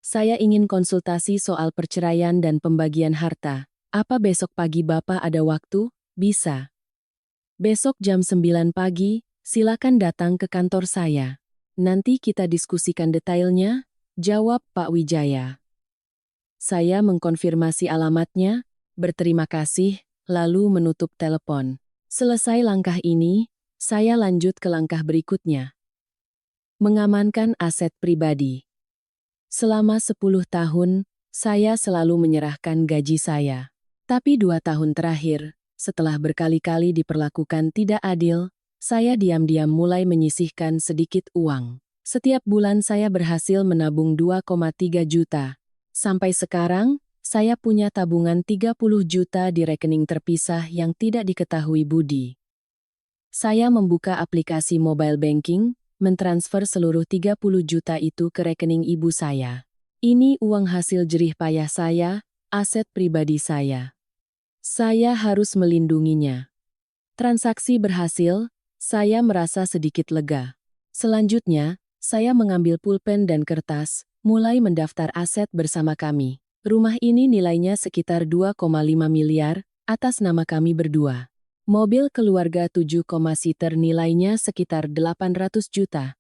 Saya ingin konsultasi soal perceraian dan pembagian harta. Apa besok pagi Bapak ada waktu?" "Bisa. Besok jam 9 pagi, silakan datang ke kantor saya. Nanti kita diskusikan detailnya," jawab Pak Wijaya. Saya mengkonfirmasi alamatnya, berterima kasih, lalu menutup telepon. Selesai langkah ini, saya lanjut ke langkah berikutnya. Mengamankan aset pribadi. Selama 10 tahun, saya selalu menyerahkan gaji saya. Tapi 2 tahun terakhir, setelah berkali-kali diperlakukan tidak adil, saya diam-diam mulai menyisihkan sedikit uang. Setiap bulan saya berhasil menabung 2,3 juta. Sampai sekarang, saya punya tabungan 30 juta di rekening terpisah yang tidak diketahui Budi. Saya membuka aplikasi mobile banking, mentransfer seluruh 30 juta itu ke rekening ibu saya. Ini uang hasil jerih payah saya, aset pribadi saya. Saya harus melindunginya. Transaksi berhasil, saya merasa sedikit lega. Selanjutnya, saya mengambil pulpen dan kertas, mulai mendaftar aset bersama kami. Rumah ini nilainya sekitar 2,5 miliar, atas nama kami berdua. Mobil keluarga 7,seater nilainya sekitar 800 juta.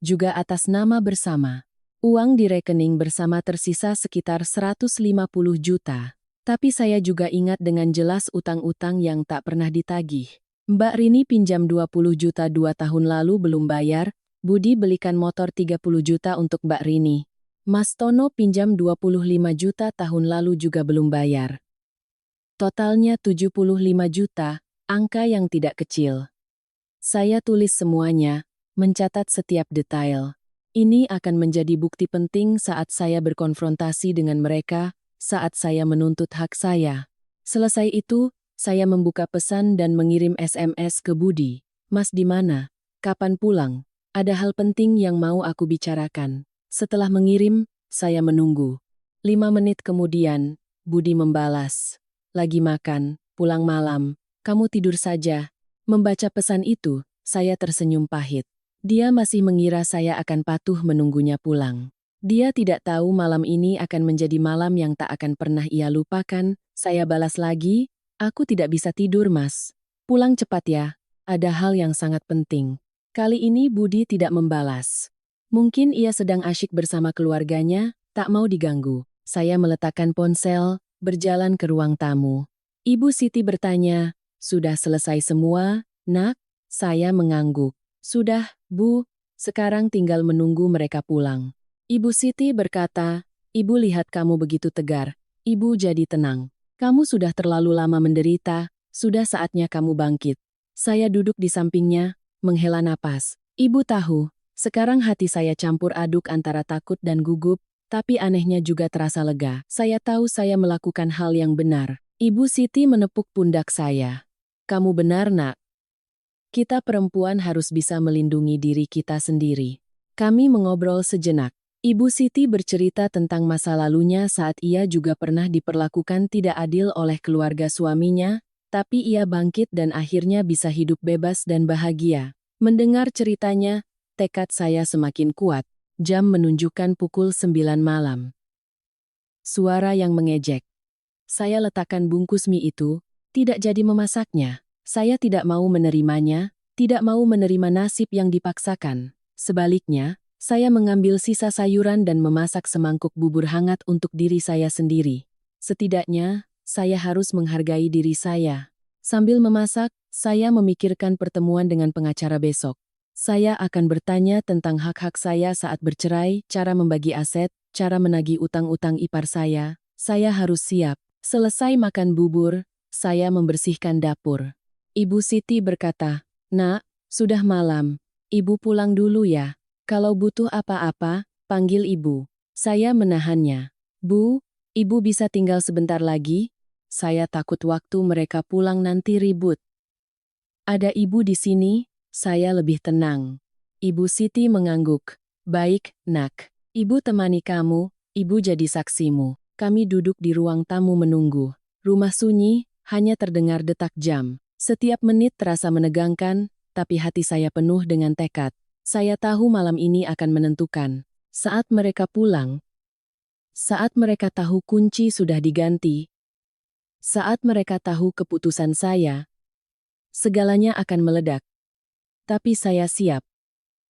Juga atas nama bersama. Uang di rekening bersama tersisa sekitar 150 juta. Tapi saya juga ingat dengan jelas utang-utang yang tak pernah ditagih. Mbak Rini pinjam 20 juta 2 tahun lalu belum bayar, Budi belikan motor 30 juta untuk Mbak Rini. Mas Tono pinjam 25 juta tahun lalu juga belum bayar. Totalnya 75 juta, angka yang tidak kecil. Saya tulis semuanya, mencatat setiap detail. Ini akan menjadi bukti penting saat saya berkonfrontasi dengan mereka, saat saya menuntut hak saya. Selesai itu, saya membuka pesan dan mengirim SMS ke Budi. "Mas di mana? Kapan pulang? Ada hal penting yang mau aku bicarakan." Setelah mengirim, saya menunggu. 5 menit kemudian, Budi membalas. "Lagi makan, pulang malam, kamu tidur saja." Membaca pesan itu, saya tersenyum pahit. Dia masih mengira saya akan patuh menunggunya pulang. Dia tidak tahu malam ini akan menjadi malam yang tak akan pernah ia lupakan. Saya balas lagi, "Aku tidak bisa tidur, Mas. Pulang cepat ya, ada hal yang sangat penting." Kali ini Budi tidak membalas. Mungkin ia sedang asyik bersama keluarganya, tak mau diganggu. Saya meletakkan ponsel, berjalan ke ruang tamu. Ibu Siti bertanya, "Sudah selesai semua, Nak?" Saya mengangguk. "Sudah, Bu. Sekarang tinggal menunggu mereka pulang." Ibu Siti berkata, "Ibu lihat kamu begitu tegar. Ibu jadi tenang. Kamu sudah terlalu lama menderita, sudah saatnya kamu bangkit." Saya duduk di sampingnya, menghela napas. Ibu tahu, sekarang hati saya campur aduk antara takut dan gugup, tapi anehnya juga terasa lega. Saya tahu saya melakukan hal yang benar. Ibu Siti menepuk pundak saya. Kamu benar, Nak. Kita perempuan harus bisa melindungi diri kita sendiri. Kami mengobrol sejenak. Ibu Siti bercerita tentang masa lalunya saat ia juga pernah diperlakukan tidak adil oleh keluarga suaminya, tapi ia bangkit dan akhirnya bisa hidup bebas dan bahagia. Mendengar ceritanya, tekad saya semakin kuat. Jam menunjukkan pukul 9 malam. Suara yang mengejek. Saya letakkan bungkus mie itu, tidak jadi memasaknya. Saya tidak mau menerimanya, tidak mau menerima nasib yang dipaksakan. Sebaliknya, saya mengambil sisa sayuran dan memasak semangkuk bubur hangat untuk diri saya sendiri. Setidaknya, saya harus menghargai diri saya. Sambil memasak, saya memikirkan pertemuan dengan pengacara besok. Saya akan bertanya tentang hak-hak saya saat bercerai, cara membagi aset, cara menagih utang-utang ipar saya. Saya harus siap. Selesai makan bubur, saya membersihkan dapur. Ibu Siti berkata, "Nak, sudah malam. Ibu pulang dulu ya. Kalau butuh apa-apa, panggil ibu." Saya menahannya. "Bu, ibu bisa tinggal sebentar lagi? Saya takut waktu mereka pulang nanti ribut." "Ada ibu di sini, saya lebih tenang." Ibu Siti mengangguk. "Baik, Nak. Ibu temani kamu, ibu jadi saksimu." Kami duduk di ruang tamu menunggu. Rumah sunyi, hanya terdengar detak jam. Setiap menit terasa menegangkan, tapi hati saya penuh dengan tekad. Saya tahu malam ini akan menentukan. Saat mereka pulang, saat mereka tahu kunci sudah diganti, saat mereka tahu keputusan saya, segalanya akan meledak. Tapi saya siap.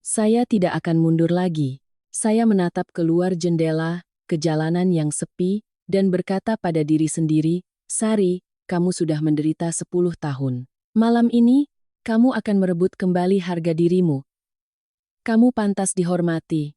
Saya tidak akan mundur lagi. Saya menatap keluar jendela, ke jalanan yang sepi, dan berkata pada diri sendiri, "Sari, kamu sudah menderita 10 tahun. Malam ini, kamu akan merebut kembali harga dirimu. Kamu pantas dihormati.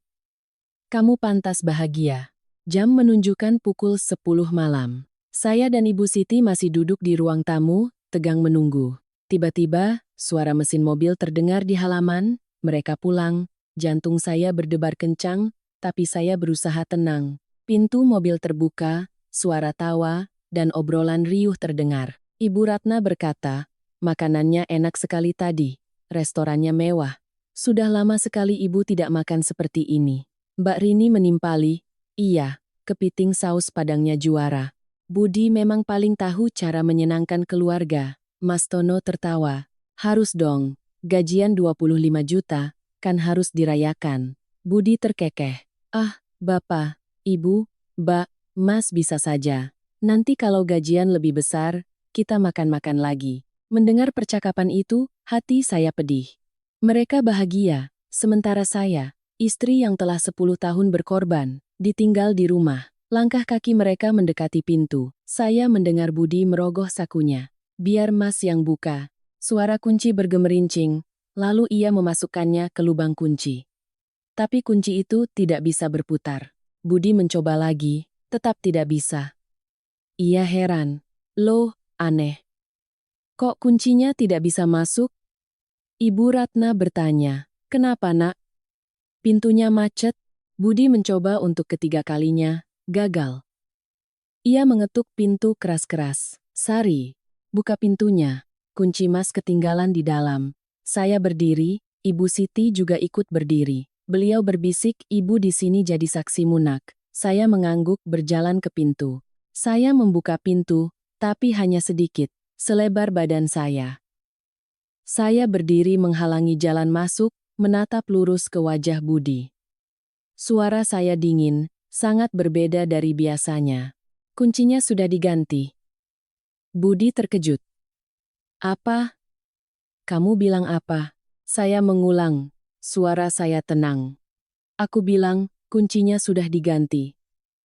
Kamu pantas bahagia." Jam menunjukkan pukul 10 malam. Saya dan Ibu Siti masih duduk di ruang tamu, tegang menunggu. Tiba-tiba, suara mesin mobil terdengar di halaman. Mereka pulang. Jantung saya berdebar kencang, tapi saya berusaha tenang. Pintu mobil terbuka, suara tawa, dan obrolan riuh terdengar. Ibu Ratna berkata, "Makanannya enak sekali tadi. Restorannya mewah. Sudah lama sekali ibu tidak makan seperti ini." Mbak Rini menimpali, "Iya, kepiting saus padangnya juara. Budi memang paling tahu cara menyenangkan keluarga." Mas Tono tertawa. "Harus dong, gajian 25 juta, kan harus dirayakan." Budi terkekeh. "Ah, Bapak, Ibu, Mbak, Mas bisa saja. Nanti kalau gajian lebih besar, kita makan-makan lagi." Mendengar percakapan itu, hati saya pedih. Mereka bahagia, sementara saya, istri yang telah 10 tahun berkorban, ditinggal di rumah. Langkah kaki mereka mendekati pintu. Saya mendengar Budi merogoh sakunya. "Biar Mas yang buka." Suara kunci bergemerincing, lalu ia memasukkannya ke lubang kunci. Tapi kunci itu tidak bisa berputar. Budi mencoba lagi, tetap tidak bisa. Ia heran. "Loh, aneh. Kok kuncinya tidak bisa masuk?" Ibu Ratna bertanya, "Kenapa, Nak?" "Pintunya macet." Budi mencoba untuk ketiga kalinya, gagal. Ia mengetuk pintu keras-keras. "Sari, buka pintunya. Kunci Mas ketinggalan di dalam." Saya berdiri, Ibu Siti juga ikut berdiri. Beliau berbisik, "Ibu di sini jadi saksimu, Nak." Saya mengangguk berjalan ke pintu. Saya membuka pintu, tapi hanya sedikit, selebar badan saya. Saya berdiri menghalangi jalan masuk, menatap lurus ke wajah Budi. Suara saya dingin, sangat berbeda dari biasanya. "Kuncinya sudah diganti." Budi terkejut. "Apa? Kamu bilang apa?" Saya mengulang, suara saya tenang. "Aku bilang, kuncinya sudah diganti.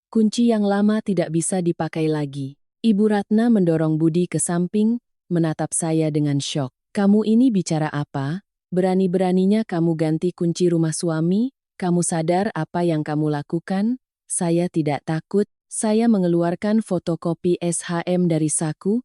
Kunci yang lama tidak bisa dipakai lagi." Ibu Ratna mendorong Budi ke samping, menatap saya dengan syok. "Kamu ini bicara apa? Berani-beraninya kamu ganti kunci rumah suami? Kamu sadar apa yang kamu lakukan?" Saya tidak takut. Saya mengeluarkan fotokopi SHM dari saku,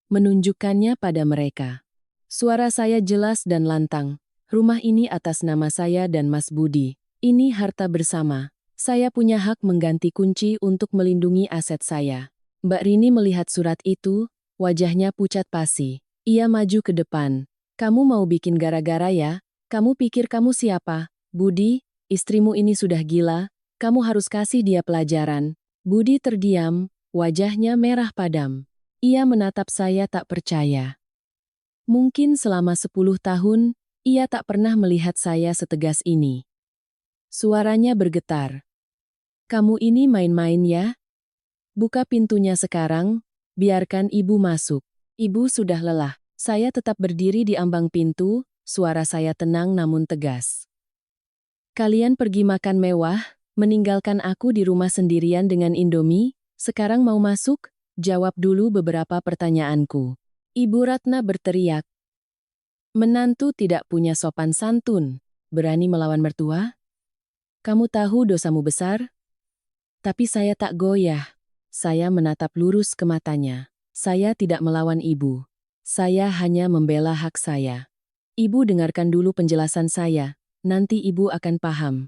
menunjukkannya pada mereka. Suara saya jelas dan lantang. Rumah ini atas nama saya dan Mas Budi. Ini harta bersama. Saya punya hak mengganti kunci untuk melindungi aset saya. Mbak Rini melihat surat itu, wajahnya pucat pasi. Ia maju ke depan. Kamu mau bikin gara-gara ya? Kamu pikir kamu siapa? Budi, istrimu ini sudah gila, kamu harus kasih dia pelajaran. Budi terdiam, wajahnya merah padam. Ia menatap saya tak percaya. Mungkin selama 10 tahun, ia tak pernah melihat saya setegas ini. Suaranya bergetar. Kamu ini main-main ya? Buka pintunya sekarang, biarkan ibu masuk. Ibu sudah lelah. Saya tetap berdiri di ambang pintu, suara saya tenang namun tegas. Kalian pergi makan mewah, meninggalkan aku di rumah sendirian dengan Indomie, sekarang mau masuk? Jawab dulu beberapa pertanyaanku. Ibu Ratna berteriak. Menantu tidak punya sopan santun, berani melawan mertua? Kamu tahu dosamu besar? Tapi saya tak goyah. Saya menatap lurus ke matanya. Saya tidak melawan ibu. Saya hanya membela hak saya. Ibu dengarkan dulu penjelasan saya, nanti ibu akan paham.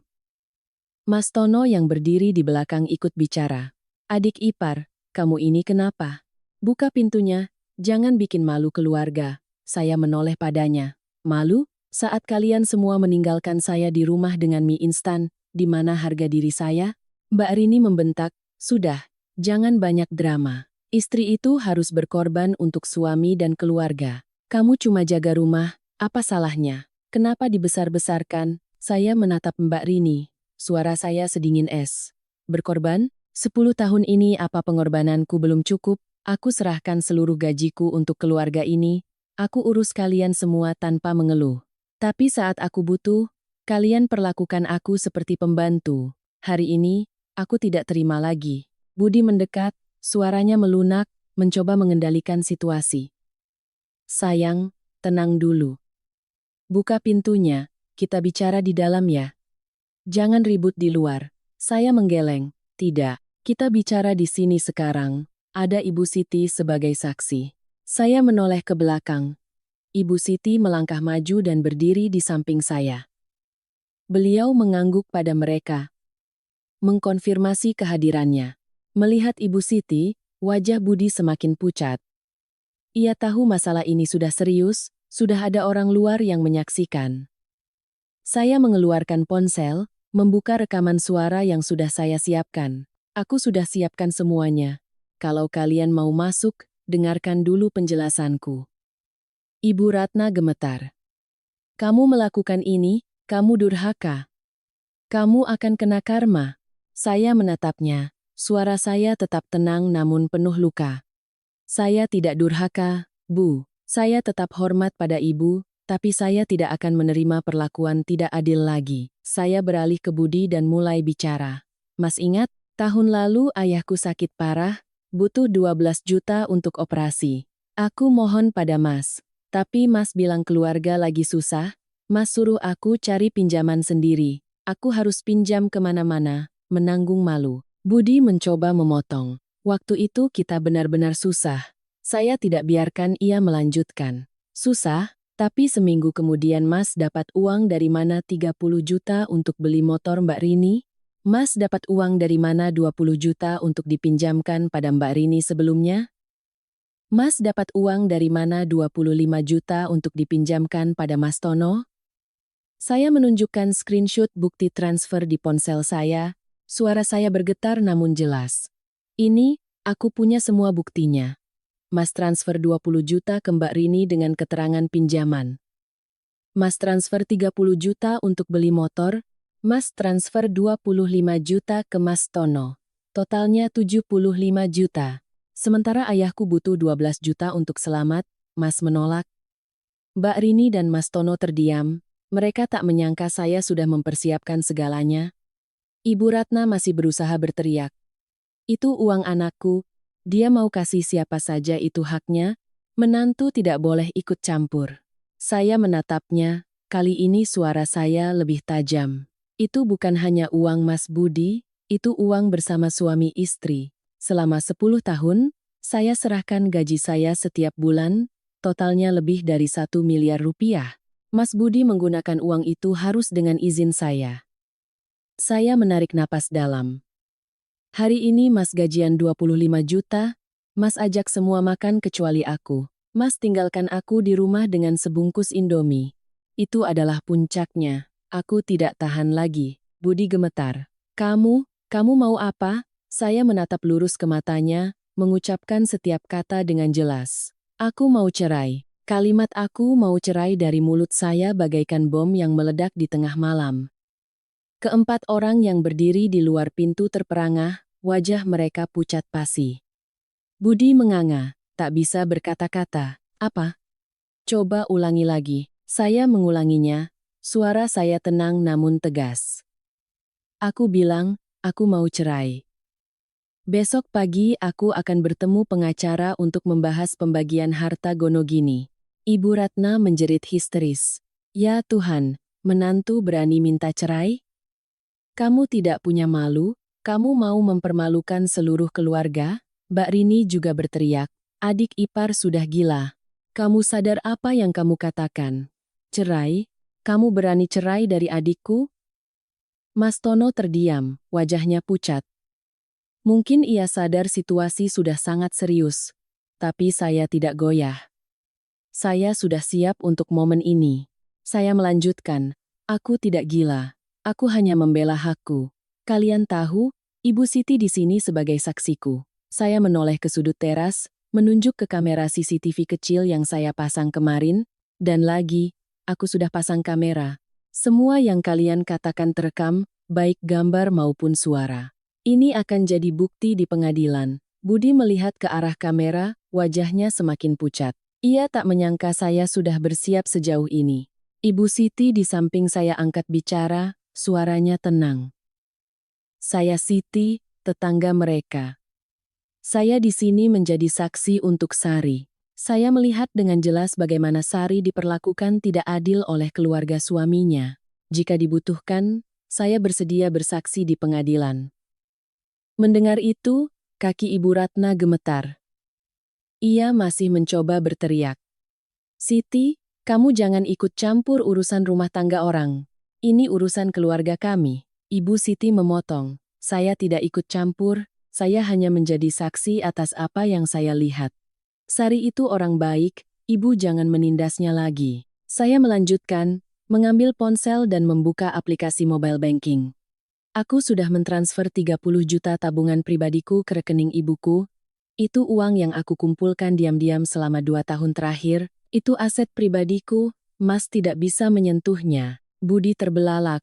Mas Tono yang berdiri di belakang ikut bicara. Adik ipar, kamu ini kenapa? Buka pintunya, jangan bikin malu keluarga. Saya menoleh padanya. Malu? Saat kalian semua meninggalkan saya di rumah dengan mie instan, di mana harga diri saya? Mbak Rini membentak, sudah, jangan banyak drama. Istri itu harus berkorban untuk suami dan keluarga. Kamu cuma jaga rumah, apa salahnya? Kenapa dibesar-besarkan? Saya menatap Mbak Rini. Suara saya sedingin es. Berkorban? 10 tahun ini apa pengorbananku belum cukup? Aku serahkan seluruh gajiku untuk keluarga ini. Aku urus kalian semua tanpa mengeluh. Tapi saat aku butuh, kalian perlakukan aku seperti pembantu. Hari ini, aku tidak terima lagi. Budi mendekat, suaranya melunak, mencoba mengendalikan situasi. Sayang, tenang dulu. Buka pintunya, kita bicara di dalam ya. Jangan ribut di luar. Saya menggeleng. Tidak, kita bicara di sini sekarang. Ada Ibu Siti sebagai saksi. Saya menoleh ke belakang. Ibu Siti melangkah maju dan berdiri di samping saya. Beliau mengangguk pada mereka, mengkonfirmasi kehadirannya. Melihat Ibu Siti, wajah Budi semakin pucat. Ia tahu masalah ini sudah serius, sudah ada orang luar yang menyaksikan. Saya mengeluarkan ponsel, membuka rekaman suara yang sudah saya siapkan. Aku sudah siapkan semuanya. Kalau kalian mau masuk, dengarkan dulu penjelasanku. Ibu Ratna gemetar. Kamu melakukan ini, kamu durhaka. Kamu akan kena karma. Saya menatapnya. Suara saya tetap tenang namun penuh luka. Saya tidak durhaka, Bu. Saya tetap hormat pada ibu, tapi saya tidak akan menerima perlakuan tidak adil lagi. Saya beralih ke Budi dan mulai bicara. Mas ingat, tahun lalu ayahku sakit parah, butuh 12 juta untuk operasi. Aku mohon pada Mas. Tapi Mas bilang keluarga lagi susah, Mas suruh aku cari pinjaman sendiri. Aku harus pinjam kemana-mana, menanggung malu. Budi mencoba memotong. Waktu itu kita benar-benar susah. Saya tidak biarkan ia melanjutkan. Susah, tapi seminggu kemudian Mas dapat uang dari mana 30 juta untuk beli motor Mbak Rini? Mas dapat uang dari mana 20 juta untuk dipinjamkan pada Mbak Rini sebelumnya? Mas dapat uang dari mana 25 juta untuk dipinjamkan pada Mas Tono? Saya menunjukkan screenshot bukti transfer di ponsel saya. Suara saya bergetar namun jelas. Ini, aku punya semua buktinya. Mas transfer 20 juta ke Mbak Rini dengan keterangan pinjaman. Mas transfer 30 juta untuk beli motor. Mas transfer 25 juta ke Mas Tono. Totalnya 75 juta. Sementara ayahku butuh 12 juta untuk selamat, Mas menolak. Mbak Rini dan Mas Tono terdiam. Mereka tak menyangka saya sudah mempersiapkan segalanya. Ibu Ratna masih berusaha berteriak. Itu uang anakku, dia mau kasih siapa saja itu haknya, menantu tidak boleh ikut campur. Saya menatapnya, kali ini suara saya lebih tajam. Itu bukan hanya uang Mas Budi, itu uang bersama suami istri. Selama 10 tahun, saya serahkan gaji saya setiap bulan, totalnya lebih dari 1 miliar rupiah. Mas Budi menggunakan uang itu harus dengan izin saya. Saya menarik napas dalam. Hari ini Mas gajian 25 juta, Mas ajak semua makan kecuali aku. Mas tinggalkan aku di rumah dengan sebungkus Indomie. Itu adalah puncaknya. Aku tidak tahan lagi. Budi gemetar. Kamu mau apa? Saya menatap lurus ke matanya, mengucapkan setiap kata dengan jelas. Aku mau cerai. Kalimat aku mau cerai dari mulut saya bagaikan bom yang meledak di tengah malam. Keempat orang yang berdiri di luar pintu terperangah, wajah mereka pucat pasi. Budi menganga, tak bisa berkata-kata. Apa? Coba ulangi lagi. Saya mengulanginya, suara saya tenang namun tegas. Aku bilang, aku mau cerai. Besok pagi aku akan bertemu pengacara untuk membahas pembagian harta Gonogini. Ibu Ratna menjerit histeris. Ya Tuhan, menantu berani minta cerai? Kamu tidak punya malu? Kamu mau mempermalukan seluruh keluarga? Mbak Rini juga berteriak. Adik ipar sudah gila. Kamu sadar apa yang kamu katakan? Cerai? Kamu berani cerai dari adikku? Mas Tono terdiam, wajahnya pucat. Mungkin ia sadar situasi sudah sangat serius. Tapi saya tidak goyah. Saya sudah siap untuk momen ini. Saya melanjutkan, aku tidak gila. Aku hanya membela hakku. Kalian tahu, Ibu Siti di sini sebagai saksiku. Saya menoleh ke sudut teras, menunjuk ke kamera CCTV kecil yang saya pasang kemarin, dan lagi, aku sudah pasang kamera. Semua yang kalian katakan terekam, baik gambar maupun suara. Ini akan jadi bukti di pengadilan. Budi melihat ke arah kamera, wajahnya semakin pucat. Ia tak menyangka saya sudah bersiap sejauh ini. Ibu Siti di samping saya angkat bicara, suaranya tenang. Saya Siti, tetangga mereka. Saya di sini menjadi saksi untuk Sari. Saya melihat dengan jelas bagaimana Sari diperlakukan tidak adil oleh keluarga suaminya. Jika dibutuhkan, saya bersedia bersaksi di pengadilan. Mendengar itu, kaki Ibu Ratna gemetar. Ia masih mencoba berteriak. Siti, kamu jangan ikut campur urusan rumah tangga orang. Ini urusan keluarga kami. Ibu Siti memotong. Saya tidak ikut campur. Saya hanya menjadi saksi atas apa yang saya lihat. Sari itu orang baik, ibu jangan menindasnya lagi. Saya melanjutkan, mengambil ponsel dan membuka aplikasi mobile banking. Aku sudah mentransfer 30 juta tabungan pribadiku ke rekening ibuku. Itu uang yang aku kumpulkan diam-diam selama 2 tahun terakhir. Itu aset pribadiku, Mas tidak bisa menyentuhnya. Budi terbelalak.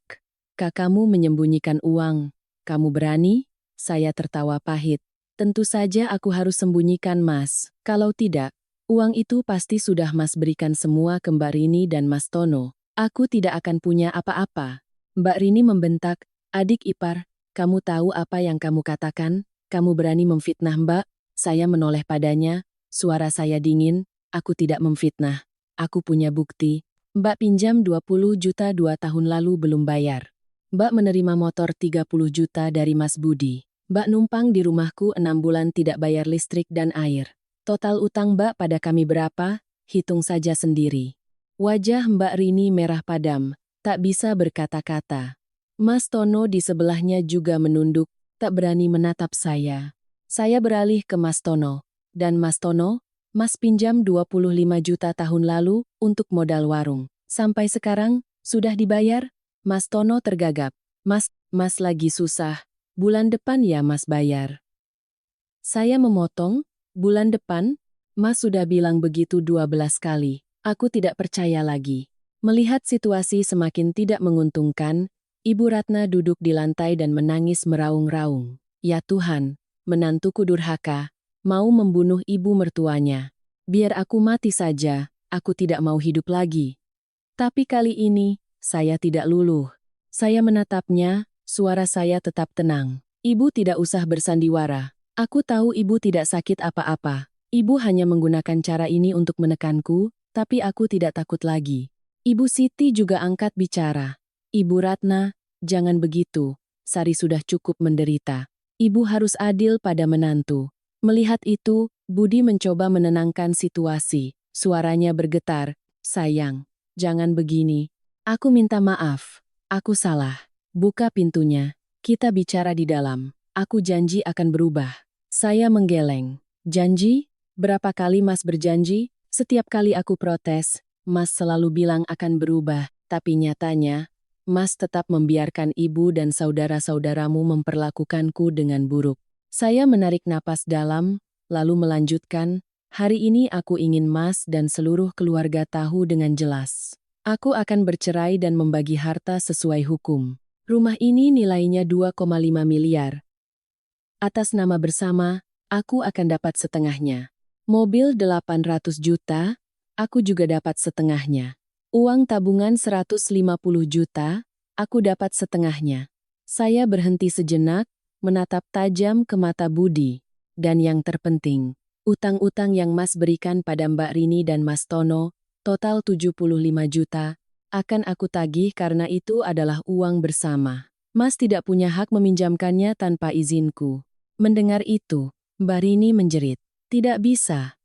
Kakakmu menyembunyikan uang. Kamu berani? Saya tertawa pahit. Tentu saja aku harus sembunyikan Mas. Kalau tidak, uang itu pasti sudah Mas berikan semua ke Mbak Rini dan Mas Tono. Aku tidak akan punya apa-apa. Mbak Rini membentak, adik ipar, kamu tahu apa yang kamu katakan? Kamu berani memfitnah Mbak? Saya menoleh padanya, suara saya dingin, aku tidak memfitnah. Aku punya bukti. Mbak pinjam 20 juta 2 tahun lalu belum bayar. Mbak menerima motor 30 juta dari Mas Budi. Mbak numpang di rumahku 6 bulan tidak bayar listrik dan air. Total utang Mbak pada kami berapa? Hitung saja sendiri. Wajah Mbak Rini merah padam, tak bisa berkata-kata. Mas Tono di sebelahnya juga menunduk, tak berani menatap saya. Saya beralih ke Mas Tono. Dan Mas Tono, Mas pinjam 25 juta tahun lalu untuk modal warung. Sampai sekarang, sudah dibayar? Mas Tono tergagap. Mas lagi susah. Bulan depan ya Mas bayar. Saya memotong, bulan depan? Mas sudah bilang begitu 12 kali. Aku tidak percaya lagi. Melihat situasi semakin tidak menguntungkan, Ibu Ratna duduk di lantai dan menangis meraung-raung. Ya Tuhan, menantuku durhaka, mau membunuh ibu mertuanya. Biar aku mati saja, aku tidak mau hidup lagi. Tapi kali ini, saya tidak luluh. Saya menatapnya, suara saya tetap tenang. Ibu tidak usah bersandiwara. Aku tahu ibu tidak sakit apa-apa. Ibu hanya menggunakan cara ini untuk menekanku, tapi aku tidak takut lagi. Ibu Siti juga angkat bicara. Ibu Ratna, jangan begitu. Sari sudah cukup menderita. Ibu harus adil pada menantu. Melihat itu, Budi mencoba menenangkan situasi. Suaranya bergetar. Sayang, jangan begini. Aku minta maaf. Aku salah. Buka pintunya. Kita bicara di dalam. Aku janji akan berubah. Saya menggeleng. Janji? Berapa kali Mas berjanji? Setiap kali aku protes, Mas selalu bilang akan berubah. Tapi nyatanya, Mas tetap membiarkan ibu dan saudara-saudaramu memperlakukanku dengan buruk. Saya menarik napas dalam, lalu melanjutkan, hari ini aku ingin Mas dan seluruh keluarga tahu dengan jelas. Aku akan bercerai dan membagi harta sesuai hukum. Rumah ini nilainya 2,5 miliar. Atas nama bersama, aku akan dapat setengahnya. Mobil 800 juta, aku juga dapat setengahnya. Uang tabungan 150 juta, aku dapat setengahnya. Saya berhenti sejenak, menatap tajam ke mata Budi. Dan yang terpenting, utang-utang yang Mas berikan pada Mbak Rini dan Mas Tono, total 75 juta, akan aku tagih karena itu adalah uang bersama. Mas tidak punya hak meminjamkannya tanpa izinku. Mendengar itu, Mbak Rini menjerit. Tidak bisa.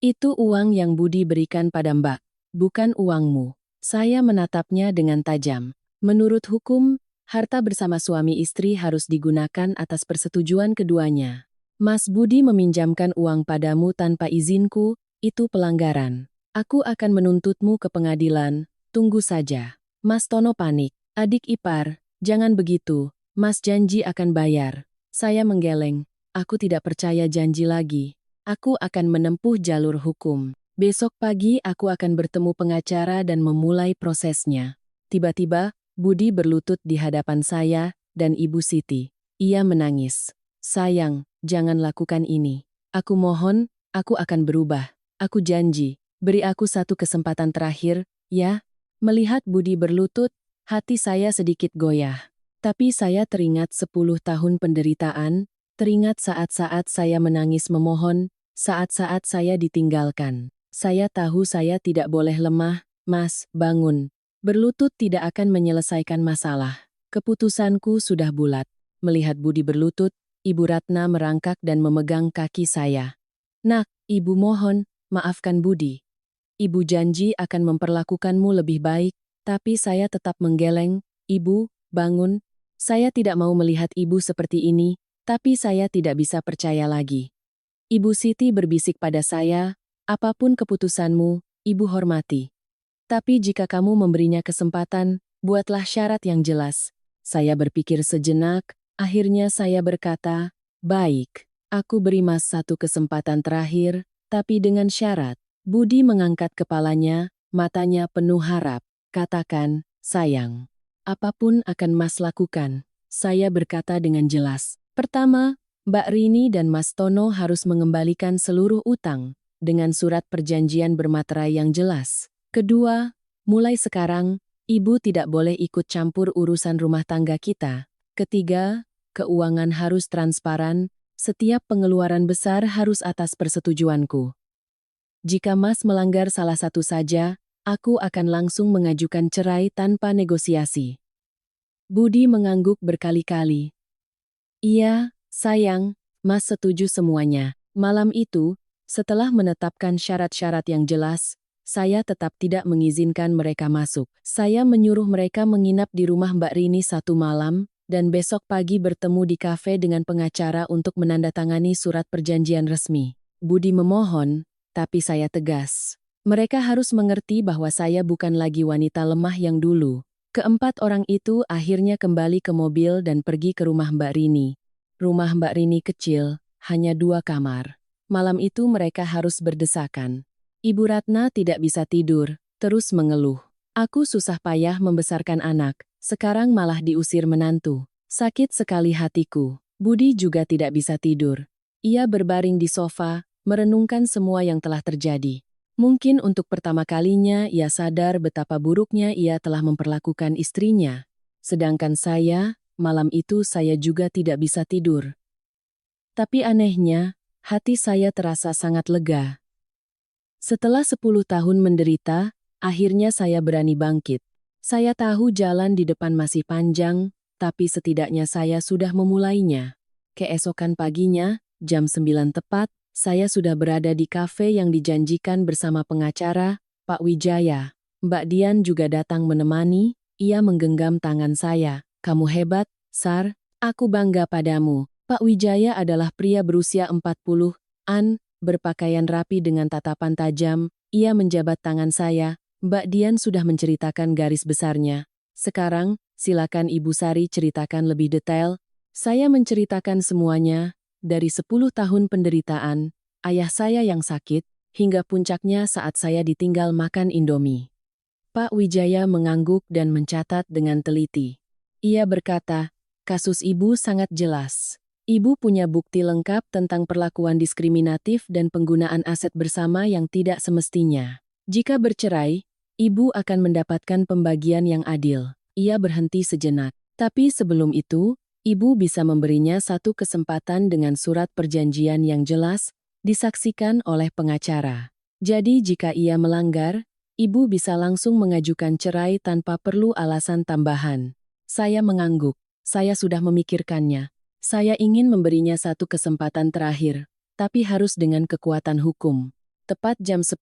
Itu uang yang Budi berikan pada Mbak, bukan uangmu. Saya menatapnya dengan tajam. Menurut hukum, harta bersama suami istri harus digunakan atas persetujuan keduanya. Mas Budi meminjamkan uang padamu tanpa izinku, itu pelanggaran. Aku akan menuntutmu ke pengadilan, tunggu saja. Mas Tono panik. Adik ipar, jangan begitu, Mas janji akan bayar. Saya menggeleng, aku tidak percaya janji lagi. Aku akan menempuh jalur hukum. Besok pagi aku akan bertemu pengacara dan memulai prosesnya. Tiba-tiba, Budi berlutut di hadapan saya dan Ibu Siti. Ia menangis. Sayang, jangan lakukan ini. Aku mohon, aku akan berubah. Aku janji. Beri aku satu kesempatan terakhir, ya? Melihat Budi berlutut, hati saya sedikit goyah. Tapi saya teringat 10 tahun penderitaan, teringat saat-saat saya menangis memohon, saat-saat saya ditinggalkan. Saya tahu saya tidak boleh lemah, Mas, bangun. Berlutut tidak akan menyelesaikan masalah. Keputusanku sudah bulat. Melihat Budi berlutut, Ibu Ratna merangkak dan memegang kaki saya. Nak, Ibu mohon, maafkan Budi. Ibu janji akan memperlakukanmu lebih baik, tapi saya tetap menggeleng. Ibu, bangun. Saya tidak mau melihat Ibu seperti ini, tapi saya tidak bisa percaya lagi. Ibu Siti berbisik pada saya, apapun keputusanmu, Ibu hormati. Tapi jika kamu memberinya kesempatan, buatlah syarat yang jelas. Saya berpikir sejenak, akhirnya saya berkata, baik, aku beri Mas satu kesempatan terakhir, tapi dengan syarat. Budi mengangkat kepalanya, matanya penuh harap. Katakan, sayang. Apapun akan Mas lakukan. Saya berkata dengan jelas. Pertama, Mbak Rini dan Mas Tono harus mengembalikan seluruh utang, dengan surat perjanjian bermaterai yang jelas. Kedua, mulai sekarang, Ibu tidak boleh ikut campur urusan rumah tangga kita. Ketiga, keuangan harus transparan, setiap pengeluaran besar harus atas persetujuanku. Jika Mas melanggar salah satu saja, aku akan langsung mengajukan cerai tanpa negosiasi. Budi mengangguk berkali-kali. Iya, sayang, Mas setuju semuanya. Malam itu, setelah menetapkan syarat-syarat yang jelas, saya tetap tidak mengizinkan mereka masuk. Saya menyuruh mereka menginap di rumah Mbak Rini satu malam, dan besok pagi bertemu di kafe dengan pengacara untuk menandatangani surat perjanjian resmi. Budi memohon, tapi saya tegas. Mereka harus mengerti bahwa saya bukan lagi wanita lemah yang dulu. Keempat orang itu akhirnya kembali ke mobil dan pergi ke rumah Mbak Rini. Rumah Mbak Rini kecil, hanya 2 kamar. Malam itu mereka harus berdesakan. Ibu Ratna tidak bisa tidur, terus mengeluh. Aku susah payah membesarkan anak, sekarang malah diusir menantu. Sakit sekali hatiku. Budi juga tidak bisa tidur. Ia berbaring di sofa, merenungkan semua yang telah terjadi. Mungkin untuk pertama kalinya ia sadar betapa buruknya ia telah memperlakukan istrinya. Sedangkan saya, malam itu saya juga tidak bisa tidur. Tapi anehnya, hati saya terasa sangat lega. Setelah 10 tahun menderita, akhirnya saya berani bangkit. Saya tahu jalan di depan masih panjang, tapi setidaknya saya sudah memulainya. Keesokan paginya, jam 9 tepat, saya sudah berada di kafe yang dijanjikan bersama pengacara, Pak Wijaya. Mbak Dian juga datang menemani, ia menggenggam tangan saya. Kamu hebat, Sar, aku bangga padamu. Pak Wijaya adalah pria berusia 40-an, berpakaian rapi dengan tatapan tajam, ia menjabat tangan saya. Mbak Dian sudah menceritakan garis besarnya. Sekarang, silakan Ibu Sari ceritakan lebih detail. Saya menceritakan semuanya, dari 10 tahun penderitaan, ayah saya yang sakit, hingga puncaknya saat saya ditinggal makan Indomie. Pak Wijaya mengangguk dan mencatat dengan teliti. Ia berkata, kasus ibu sangat jelas. Ibu punya bukti lengkap tentang perlakuan diskriminatif dan penggunaan aset bersama yang tidak semestinya. Jika bercerai, ibu akan mendapatkan pembagian yang adil. Ia berhenti sejenak. Tapi sebelum itu, ibu bisa memberinya satu kesempatan dengan surat perjanjian yang jelas, disaksikan oleh pengacara. Jadi jika ia melanggar, ibu bisa langsung mengajukan cerai tanpa perlu alasan tambahan. Saya mengangguk. Saya sudah memikirkannya. Saya ingin memberinya satu kesempatan terakhir, tapi harus dengan kekuatan hukum. Tepat jam 10,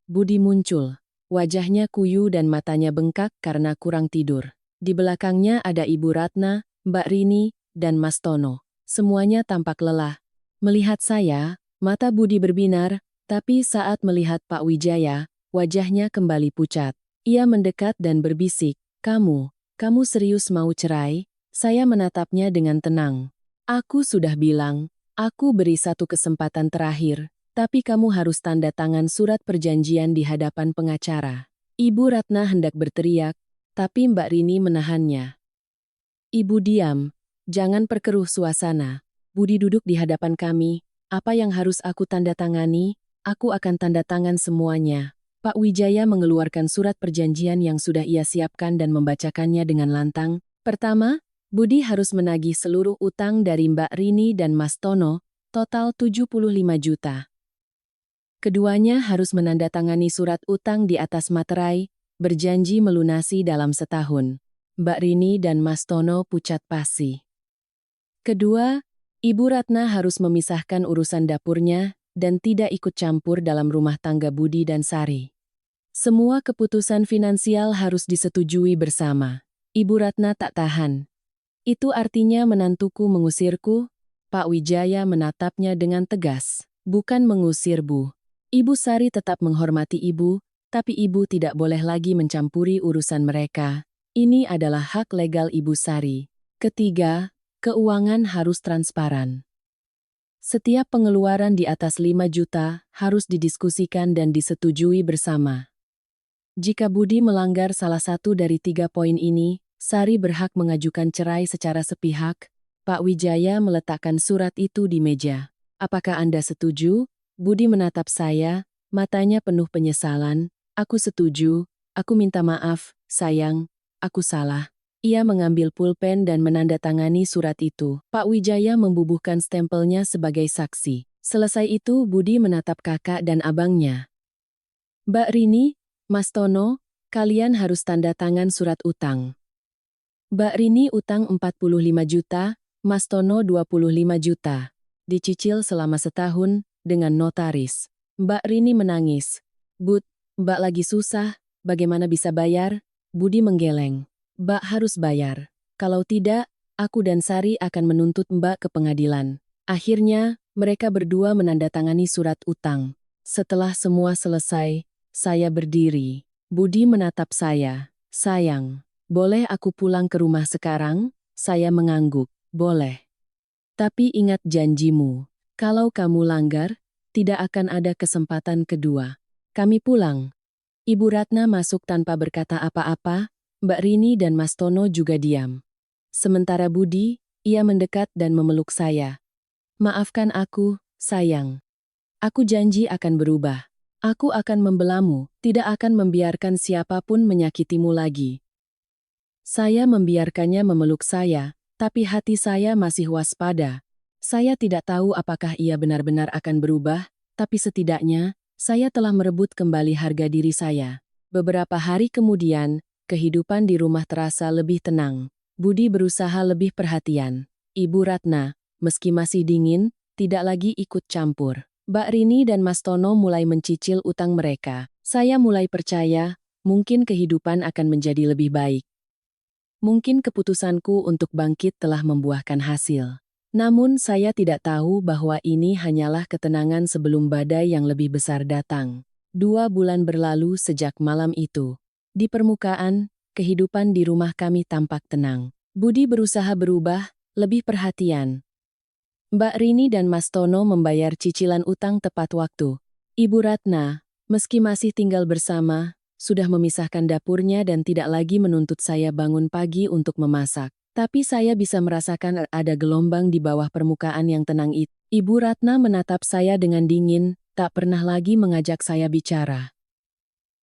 Budi muncul. Wajahnya kuyu dan matanya bengkak karena kurang tidur. Di belakangnya ada Ibu Ratna, Mbak Rini, dan Mas Tono. Semuanya tampak lelah. Melihat saya, mata Budi berbinar, tapi saat melihat Pak Wijaya, wajahnya kembali pucat. Ia mendekat dan berbisik, kamu serius mau cerai? Saya menatapnya dengan tenang. Aku sudah bilang, aku beri satu kesempatan terakhir, tapi kamu harus tanda tangan surat perjanjian di hadapan pengacara. Ibu Ratna hendak berteriak, tapi Mbak Rini menahannya. Ibu diam, jangan perkeruh suasana. Budi duduk di hadapan kami, apa yang harus aku tanda tangani, aku akan tanda tangan semuanya. Pak Wijaya mengeluarkan surat perjanjian yang sudah ia siapkan dan membacakannya dengan lantang. Pertama, Budi harus menagih seluruh utang dari Mbak Rini dan Mas Tono, total 75 juta. Keduanya harus menandatangani surat utang di atas materai, berjanji melunasi dalam setahun. Mbak Rini dan Mas Tono pucat pasi. Kedua, Ibu Ratna harus memisahkan urusan dapurnya, dan tidak ikut campur dalam rumah tangga Budi dan Sari. Semua keputusan finansial harus disetujui bersama. Ibu Ratna tak tahan. Itu artinya menantuku mengusirku? Pak Wijaya menatapnya dengan tegas. Bukan mengusir, Bu. Ibu Sari tetap menghormati ibu, tapi ibu tidak boleh lagi mencampuri urusan mereka. Ini adalah hak legal Ibu Sari. Ketiga, keuangan harus transparan. Setiap pengeluaran di atas 5 juta harus didiskusikan dan disetujui bersama. Jika Budi melanggar salah satu dari 3 poin ini, Sari berhak mengajukan cerai secara sepihak. Pak Wijaya meletakkan surat itu di meja. Apakah Anda setuju? Budi menatap saya, matanya penuh penyesalan. Aku setuju, aku minta maaf, sayang, aku salah. Ia mengambil pulpen dan menandatangani surat itu. Pak Wijaya membubuhkan stempelnya sebagai saksi. Selesai itu Budi menatap kakak dan abangnya. Mbak Rini, Mas Tono, kalian harus tanda tangan surat utang. Mbak Rini utang 45 juta, Mas Tono 25 juta. Dicicil selama setahun, dengan notaris. Mbak Rini menangis. Bud, Mbak lagi susah, bagaimana bisa bayar? Budi menggeleng. Mbak harus bayar. Kalau tidak, aku dan Sari akan menuntut Mbak ke pengadilan. Akhirnya, mereka berdua menandatangani surat utang. Setelah semua selesai, saya berdiri. Budi menatap saya. Sayang, boleh aku pulang ke rumah sekarang? Saya mengangguk. Boleh. Tapi ingat janjimu. Kalau kamu langgar, tidak akan ada kesempatan kedua. Kami pulang. Ibu Ratna masuk tanpa berkata apa-apa. Mbak Rini dan Mas Tono juga diam. Sementara Budi, ia mendekat dan memeluk saya. Maafkan aku, sayang. Aku janji akan berubah. Aku akan membelamu, tidak akan membiarkan siapapun menyakitimu lagi. Saya membiarkannya memeluk saya, tapi hati saya masih waspada. Saya tidak tahu apakah ia benar-benar akan berubah, tapi setidaknya, saya telah merebut kembali harga diri saya. Beberapa hari kemudian, kehidupan di rumah terasa lebih tenang. Budi berusaha lebih perhatian. Ibu Ratna, meski masih dingin, tidak lagi ikut campur. Mbak Rini dan Mas Tono mulai mencicil utang mereka. Saya mulai percaya, mungkin kehidupan akan menjadi lebih baik. Mungkin keputusanku untuk bangkit telah membuahkan hasil. Namun saya tidak tahu bahwa ini hanyalah ketenangan sebelum badai yang lebih besar datang. 2 bulan berlalu sejak malam itu. Di permukaan, kehidupan di rumah kami tampak tenang. Budi berusaha berubah, lebih perhatian. Mbak Rini dan Mas Tono membayar cicilan utang tepat waktu. Ibu Ratna, meski masih tinggal bersama, sudah memisahkan dapurnya dan tidak lagi menuntut saya bangun pagi untuk memasak. Tapi saya bisa merasakan ada gelombang di bawah permukaan yang tenang itu. Ibu Ratna menatap saya dengan dingin, tak pernah lagi mengajak saya bicara.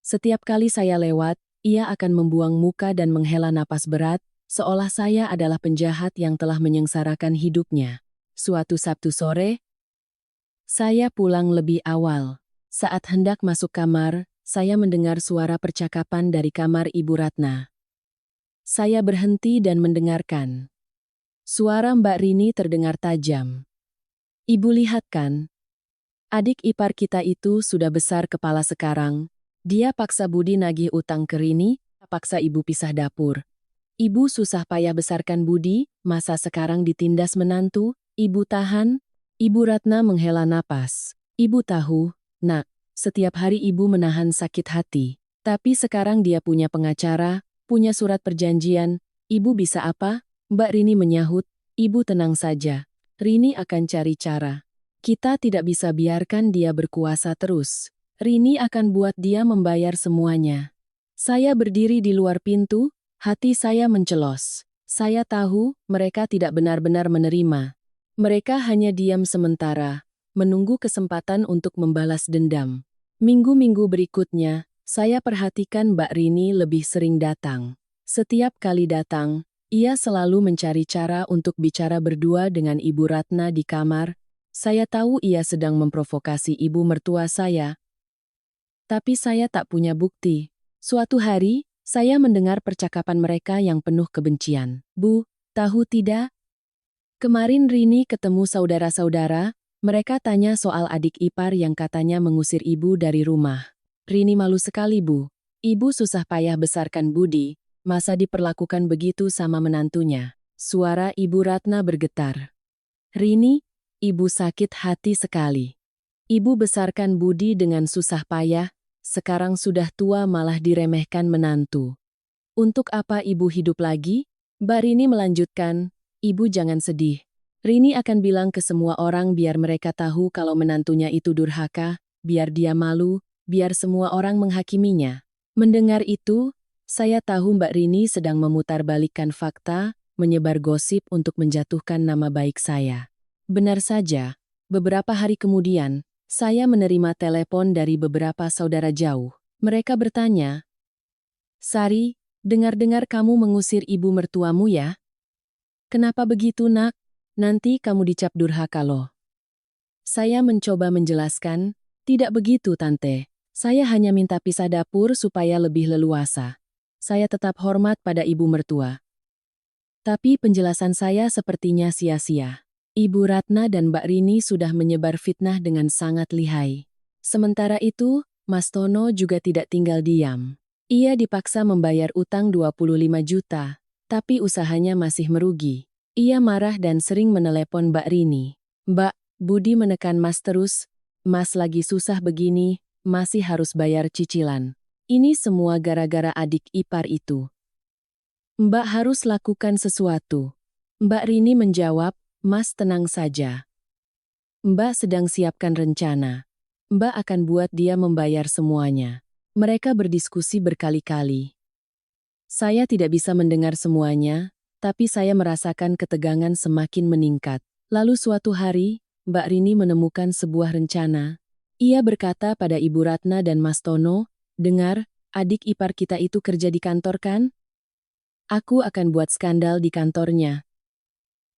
Setiap kali saya lewat, ia akan membuang muka dan menghela napas berat, seolah saya adalah penjahat yang telah menyengsarakan hidupnya. Suatu Sabtu sore, saya pulang lebih awal. Saat hendak masuk kamar, saya mendengar suara percakapan dari kamar Ibu Ratna. Saya berhenti dan mendengarkan. Suara Mbak Rini terdengar tajam. Ibu lihat kan? Adik ipar kita itu sudah besar kepala sekarang. Dia paksa Budi nagih utang ke Rini, paksa ibu pisah dapur. Ibu susah payah besarkan Budi, masa sekarang ditindas menantu, ibu tahan? Ibu Ratna menghela napas. Ibu tahu, nak, setiap hari ibu menahan sakit hati. Tapi sekarang dia punya pengacara, punya surat perjanjian. Ibu bisa apa? Mbak Rini menyahut, ibu tenang saja. Rini akan cari cara. Kita tidak bisa biarkan dia berkuasa terus. Rini akan buat dia membayar semuanya. Saya berdiri di luar pintu, hati saya mencelos. Saya tahu mereka tidak benar-benar menerima. Mereka hanya diam sementara, menunggu kesempatan untuk membalas dendam. Minggu-minggu berikutnya, saya perhatikan Mbak Rini lebih sering datang. Setiap kali datang, ia selalu mencari cara untuk bicara berdua dengan Ibu Ratna di kamar. Saya tahu ia sedang memprovokasi ibu mertua saya. Tapi saya tak punya bukti. Suatu hari, saya mendengar percakapan mereka yang penuh kebencian. Bu, tahu tidak? Kemarin Rini ketemu saudara-saudara, mereka tanya soal adik ipar yang katanya mengusir ibu dari rumah. Rini malu sekali, Bu. Ibu susah payah besarkan Budi, masa diperlakukan begitu sama menantunya. Suara Ibu Ratna bergetar. Rini, ibu sakit hati sekali. Ibu besarkan Budi dengan susah payah, sekarang sudah tua malah diremehkan menantu. Untuk apa ibu hidup lagi? Mbak Rini melanjutkan, ibu jangan sedih. Rini akan bilang ke semua orang biar mereka tahu kalau menantunya itu durhaka, biar dia malu, biar semua orang menghakiminya. Mendengar itu, saya tahu Mbak Rini sedang memutarbalikkan fakta, menyebar gosip untuk menjatuhkan nama baik saya. Benar saja, beberapa hari kemudian, saya menerima telepon dari beberapa saudara jauh. Mereka bertanya, Sari, dengar-dengar kamu mengusir ibu mertuamu ya? Kenapa begitu, nak? Nanti kamu dicap durhaka loh. Saya mencoba menjelaskan, tidak begitu tante. Saya hanya minta pisah dapur supaya lebih leluasa. Saya tetap hormat pada ibu mertua. Tapi penjelasan saya sepertinya sia-sia. Ibu Ratna dan Mbak Rini sudah menyebar fitnah dengan sangat lihai. Sementara itu, Mas Tono juga tidak tinggal diam. Ia dipaksa membayar utang 25 juta, tapi usahanya masih merugi. Ia marah dan sering menelepon Mbak Rini. Mbak, Budi menekan Mas terus, Mas lagi susah begini, masih harus bayar cicilan. Ini semua gara-gara adik ipar itu. Mbak harus lakukan sesuatu. Mbak Rini menjawab, Mas tenang saja. Mbak sedang siapkan rencana. Mbak akan buat dia membayar semuanya. Mereka berdiskusi berkali-kali. Saya tidak bisa mendengar semuanya, tapi saya merasakan ketegangan semakin meningkat. Lalu suatu hari, Mbak Rini menemukan sebuah rencana. Ia berkata pada Ibu Ratna dan Mas Tono, dengar, adik ipar kita itu kerja di kantor kan? Aku akan buat skandal di kantornya.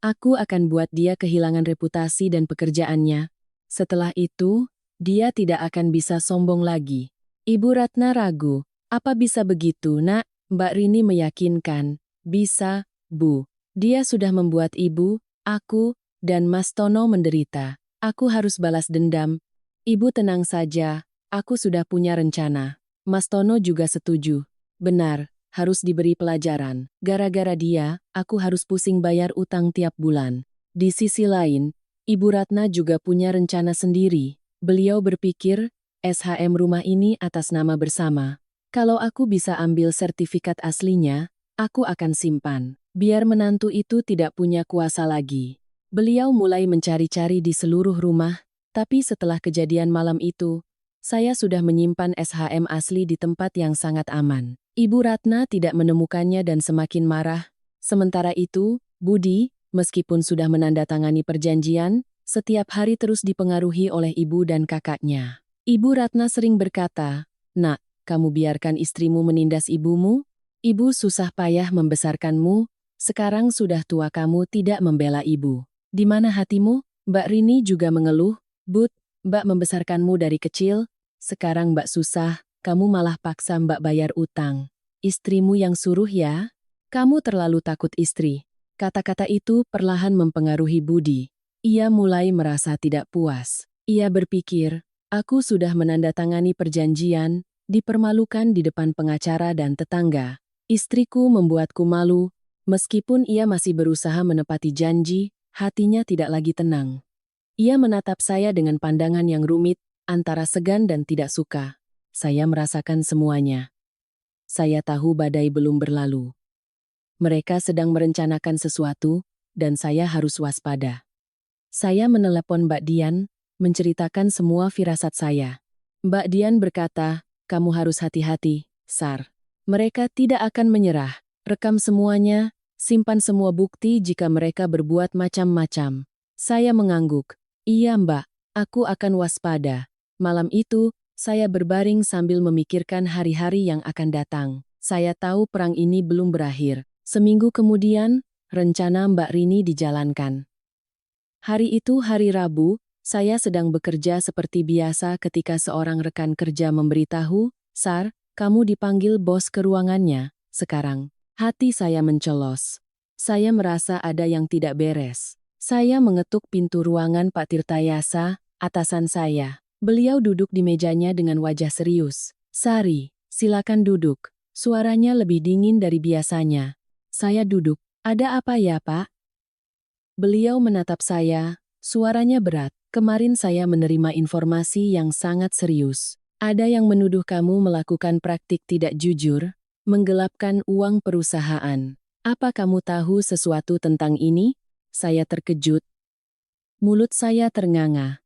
Aku akan buat dia kehilangan reputasi dan pekerjaannya. Setelah itu, dia tidak akan bisa sombong lagi. Ibu Ratna ragu, apa bisa begitu, nak? Mbak Rini meyakinkan, bisa, Bu. Dia sudah membuat ibu, aku, dan Mas Tono menderita. Aku harus balas dendam, Ibu tenang saja, aku sudah punya rencana. Mas Tono juga setuju. Benar, harus diberi pelajaran. Gara-gara dia, aku harus pusing bayar utang tiap bulan. Di sisi lain, Ibu Ratna juga punya rencana sendiri. Beliau berpikir, SHM rumah ini atas nama bersama. Kalau aku bisa ambil sertifikat aslinya, aku akan simpan. Biar menantu itu tidak punya kuasa lagi. Beliau mulai mencari-cari di seluruh rumah, tapi setelah kejadian malam itu, saya sudah menyimpan SHM asli di tempat yang sangat aman. Ibu Ratna tidak menemukannya dan semakin marah. Sementara itu, Budi, meskipun sudah menandatangani perjanjian, setiap hari terus dipengaruhi oleh ibu dan kakaknya. Ibu Ratna sering berkata, "Nak, kamu biarkan istrimu menindas ibumu? Ibu susah payah membesarkanmu, sekarang sudah tua kamu tidak membela ibu. Di mana hatimu?" Mbak Rini juga mengeluh, "Bud, Mbak membesarkanmu dari kecil, sekarang Mbak susah, kamu malah paksa Mbak bayar utang. Istrimu yang suruh ya? Kamu terlalu takut istri." Kata-kata itu perlahan mempengaruhi Budi. Ia mulai merasa tidak puas. Ia berpikir, aku sudah menandatangani perjanjian, dipermalukan di depan pengacara dan tetangga. Istriku membuatku malu, meskipun ia masih berusaha menepati janji, hatinya tidak lagi tenang. Ia menatap saya dengan pandangan yang rumit, antara segan dan tidak suka. Saya merasakan semuanya. Saya tahu badai belum berlalu. Mereka sedang merencanakan sesuatu, dan saya harus waspada. Saya menelepon Mbak Dian, menceritakan semua firasat saya. Mbak Dian berkata, "Kamu harus hati-hati, Sar. Mereka tidak akan menyerah. Rekam semuanya, simpan semua bukti jika mereka berbuat macam-macam." Saya mengangguk. "Iya Mbak, aku akan waspada." Malam itu, saya berbaring sambil memikirkan hari-hari yang akan datang. Saya tahu perang ini belum berakhir. Seminggu kemudian, rencana Mbak Rini dijalankan. Hari itu hari Rabu, saya sedang bekerja seperti biasa ketika seorang rekan kerja memberitahu, "Sar, kamu dipanggil bos ke ruangannya, sekarang." Hati saya mencelos. Saya merasa ada yang tidak beres. Saya mengetuk pintu ruangan Pak Tirtayasa, atasan saya. Beliau duduk di mejanya dengan wajah serius. "Sari, silakan duduk." Suaranya lebih dingin dari biasanya. Saya duduk. "Ada apa ya, Pak?" Beliau menatap saya, suaranya berat. "Kemarin saya menerima informasi yang sangat serius. Ada yang menuduh kamu melakukan praktik tidak jujur, menggelapkan uang perusahaan. Apa kamu tahu sesuatu tentang ini?" Saya terkejut. Mulut saya ternganga.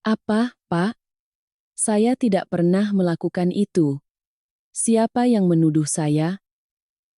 "Apa, Pak? Saya tidak pernah melakukan itu." "Siapa yang menuduh saya?"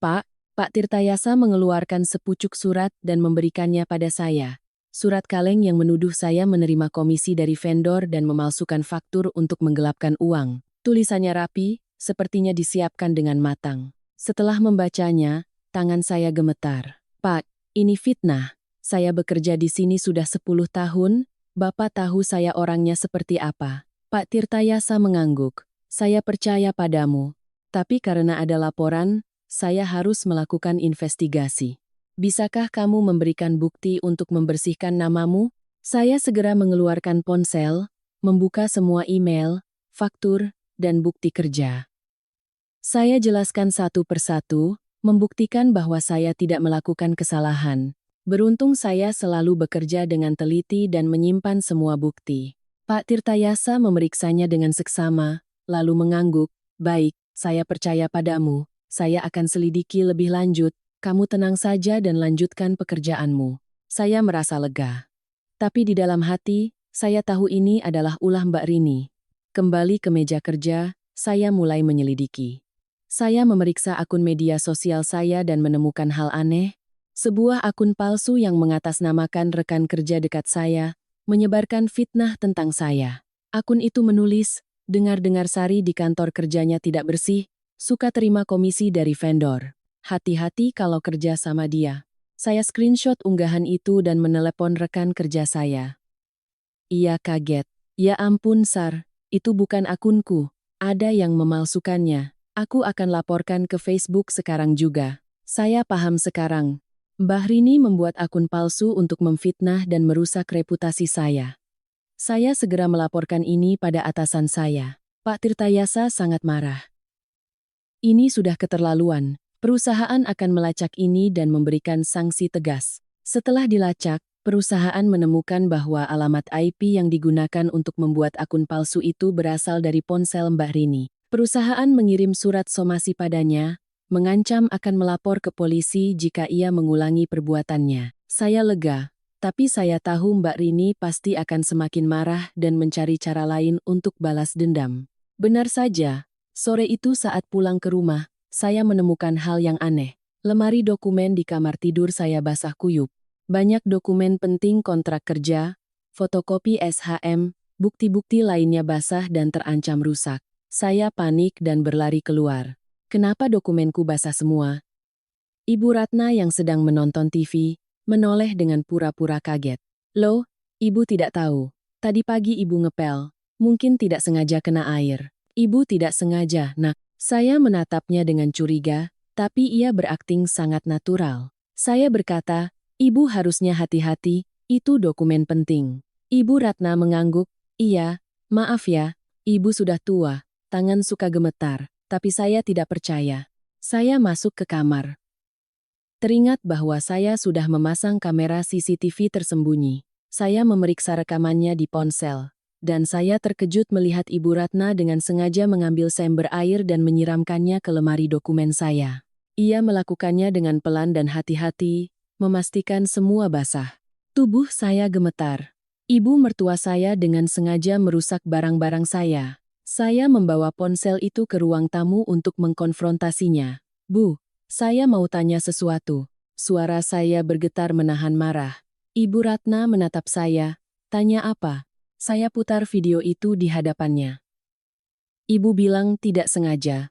"Pak." Pak Tirtayasa mengeluarkan sepucuk surat dan memberikannya pada saya. Surat kaleng yang menuduh saya menerima komisi dari vendor dan memalsukan faktur untuk menggelapkan uang. Tulisannya rapi, sepertinya disiapkan dengan matang. Setelah membacanya, tangan saya gemetar. "Pak, ini fitnah. Saya bekerja di sini sudah 10 tahun, Bapak tahu saya orangnya seperti apa." Pak Tirtayasa mengangguk. "Saya percaya padamu. Tapi karena ada laporan, saya harus melakukan investigasi. Bisakah kamu memberikan bukti untuk membersihkan namamu?" Saya segera mengeluarkan ponsel, membuka semua email, faktur, dan bukti kerja. Saya jelaskan satu persatu, membuktikan bahwa saya tidak melakukan kesalahan. Beruntung saya selalu bekerja dengan teliti dan menyimpan semua bukti. Pak Tirtayasa memeriksanya dengan seksama, lalu mengangguk, "Baik, saya percaya padamu. Saya akan selidiki lebih lanjut, kamu tenang saja dan lanjutkan pekerjaanmu." Saya merasa lega. Tapi di dalam hati, saya tahu ini adalah ulah Mbak Rini. Kembali ke meja kerja, saya mulai menyelidiki. Saya memeriksa akun media sosial saya dan menemukan hal aneh. Sebuah akun palsu yang mengatasnamakan rekan kerja dekat saya, menyebarkan fitnah tentang saya. Akun itu menulis, "Dengar-dengar Sari di kantor kerjanya tidak bersih, suka terima komisi dari vendor. Hati-hati kalau kerja sama dia." Saya screenshot unggahan itu dan menelepon rekan kerja saya. Ia kaget. "Ya ampun Sar, itu bukan akunku. Ada yang memalsukannya. Aku akan laporkan ke Facebook sekarang juga." Saya paham sekarang. Mbah Rini membuat akun palsu untuk memfitnah dan merusak reputasi saya. Saya segera melaporkan ini pada atasan saya. Pak Tirtayasa sangat marah. Ini sudah keterlaluan. Perusahaan akan melacak ini dan memberikan sanksi tegas. Setelah dilacak, perusahaan menemukan bahwa alamat IP yang digunakan untuk membuat akun palsu itu berasal dari ponsel Mbak Rini. Perusahaan mengirim surat somasi padanya, mengancam akan melapor ke polisi jika ia mengulangi perbuatannya. Saya lega, tapi saya tahu Mbak Rini pasti akan semakin marah dan mencari cara lain untuk balas dendam. Benar saja. Sore itu saat pulang ke rumah, saya menemukan hal yang aneh. Lemari dokumen di kamar tidur saya basah kuyup. Banyak dokumen penting kontrak kerja, fotokopi SHM, bukti-bukti lainnya basah dan terancam rusak. Saya panik dan berlari keluar. Kenapa dokumenku basah semua? Ibu Ratna yang sedang menonton TV, menoleh dengan pura-pura kaget. Loh, ibu tidak tahu. Tadi pagi ibu ngepel. Mungkin tidak sengaja kena air. Ibu tidak sengaja, Nak. Saya menatapnya dengan curiga, tapi ia berakting sangat natural. Saya berkata, ibu harusnya hati-hati, itu dokumen penting. Ibu Ratna mengangguk, iya, maaf ya, ibu sudah tua, tangan suka gemetar, tapi saya tidak percaya. Saya masuk ke kamar. Teringat bahwa saya sudah memasang kamera CCTV tersembunyi. Saya memeriksa rekamannya di ponsel. Dan saya terkejut melihat Ibu Ratna dengan sengaja mengambil sember air dan menyiramkannya ke lemari dokumen saya. Ia melakukannya dengan pelan dan hati-hati, memastikan semua basah. Tubuh saya gemetar. Ibu mertua saya dengan sengaja merusak barang-barang saya. Saya membawa ponsel itu ke ruang tamu untuk mengkonfrontasinya. Bu, saya mau tanya sesuatu. Suara saya bergetar menahan marah. Ibu Ratna menatap saya. Tanya apa? Saya putar video itu di hadapannya. Ibu bilang tidak sengaja.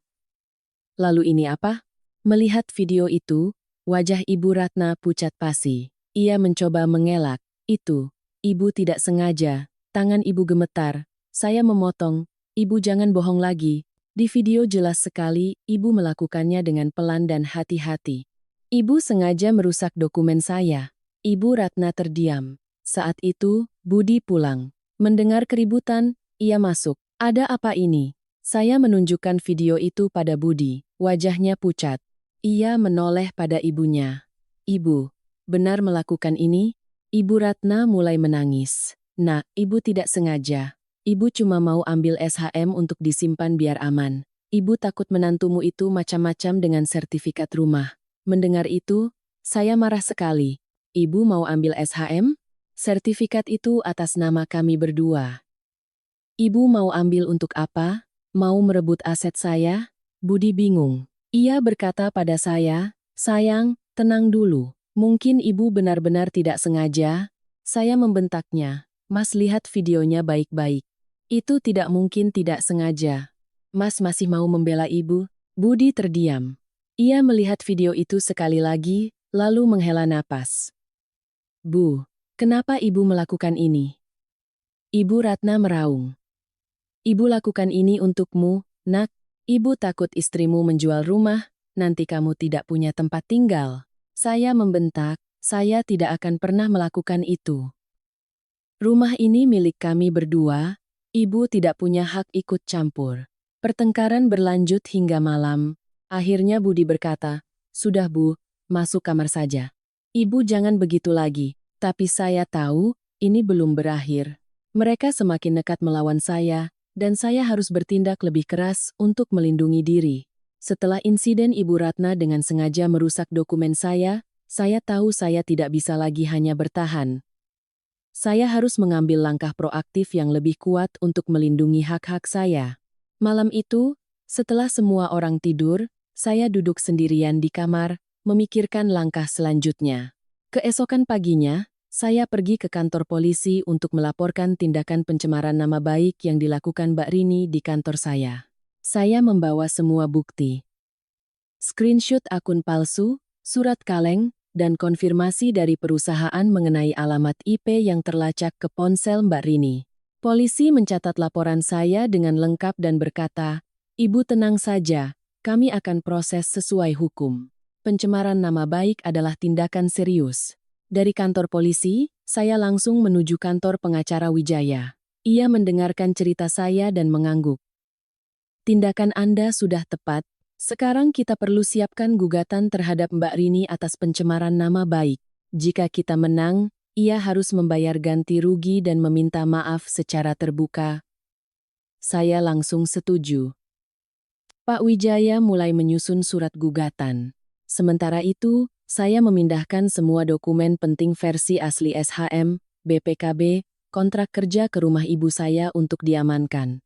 Lalu ini apa? Melihat video itu, wajah Ibu Ratna pucat pasi. Ia mencoba mengelak. Itu, ibu tidak sengaja. Tangan ibu gemetar. Saya memotong. Ibu jangan bohong lagi. Di video jelas sekali, ibu melakukannya dengan pelan dan hati-hati. Ibu sengaja merusak dokumen saya. Ibu Ratna terdiam. Saat itu, Budi pulang. Mendengar keributan, ia masuk. Ada apa ini? Saya menunjukkan video itu pada Budi. Wajahnya pucat. Ia menoleh pada ibunya. Ibu, benar melakukan ini? Ibu Ratna mulai menangis. Nak, ibu tidak sengaja. Ibu cuma mau ambil SHM untuk disimpan biar aman. Ibu takut menantumu itu macam-macam dengan sertifikat rumah. Mendengar itu, saya marah sekali. Ibu mau ambil SHM? Sertifikat itu atas nama kami berdua. Ibu mau ambil untuk apa? Mau merebut aset saya? Budi bingung. Ia berkata pada saya, sayang, tenang dulu. Mungkin ibu benar-benar tidak sengaja. Saya membentaknya. Mas lihat videonya baik-baik. Itu tidak mungkin tidak sengaja. Mas masih mau membela ibu? Budi terdiam. Ia melihat video itu sekali lagi, lalu menghela napas. Bu. Kenapa ibu melakukan ini? Ibu Ratna meraung. Ibu lakukan ini untukmu, Nak. Ibu takut istrimu menjual rumah, nanti kamu tidak punya tempat tinggal. Saya membentak, saya tidak akan pernah melakukan itu. Rumah ini milik kami berdua, ibu tidak punya hak ikut campur. Pertengkaran berlanjut hingga malam. Akhirnya Budi berkata, sudah Bu, masuk kamar saja. Ibu jangan begitu lagi. Tapi saya tahu, ini belum berakhir. Mereka semakin nekat melawan saya, dan saya harus bertindak lebih keras untuk melindungi diri. Setelah insiden Ibu Ratna dengan sengaja merusak dokumen saya tahu saya tidak bisa lagi hanya bertahan. Saya harus mengambil langkah proaktif yang lebih kuat untuk melindungi hak-hak saya. Malam itu, setelah semua orang tidur, saya duduk sendirian di kamar, memikirkan langkah selanjutnya. Keesokan paginya, saya pergi ke kantor polisi untuk melaporkan tindakan pencemaran nama baik yang dilakukan Mbak Rini di kantor saya. Saya membawa semua bukti. Screenshot akun palsu, surat kaleng, dan konfirmasi dari perusahaan mengenai alamat IP yang terlacak ke ponsel Mbak Rini. Polisi mencatat laporan saya dengan lengkap dan berkata, Ibu tenang saja, kami akan proses sesuai hukum. Pencemaran nama baik adalah tindakan serius. Dari kantor polisi, saya langsung menuju kantor pengacara Wijaya. Ia mendengarkan cerita saya dan mengangguk. Tindakan Anda sudah tepat. Sekarang kita perlu siapkan gugatan terhadap Mbak Rini atas pencemaran nama baik. Jika kita menang, ia harus membayar ganti rugi dan meminta maaf secara terbuka. Saya langsung setuju. Pak Wijaya mulai menyusun surat gugatan. Sementara itu, saya memindahkan semua dokumen penting versi asli SHM, BPKB, kontrak kerja ke rumah ibu saya untuk diamankan.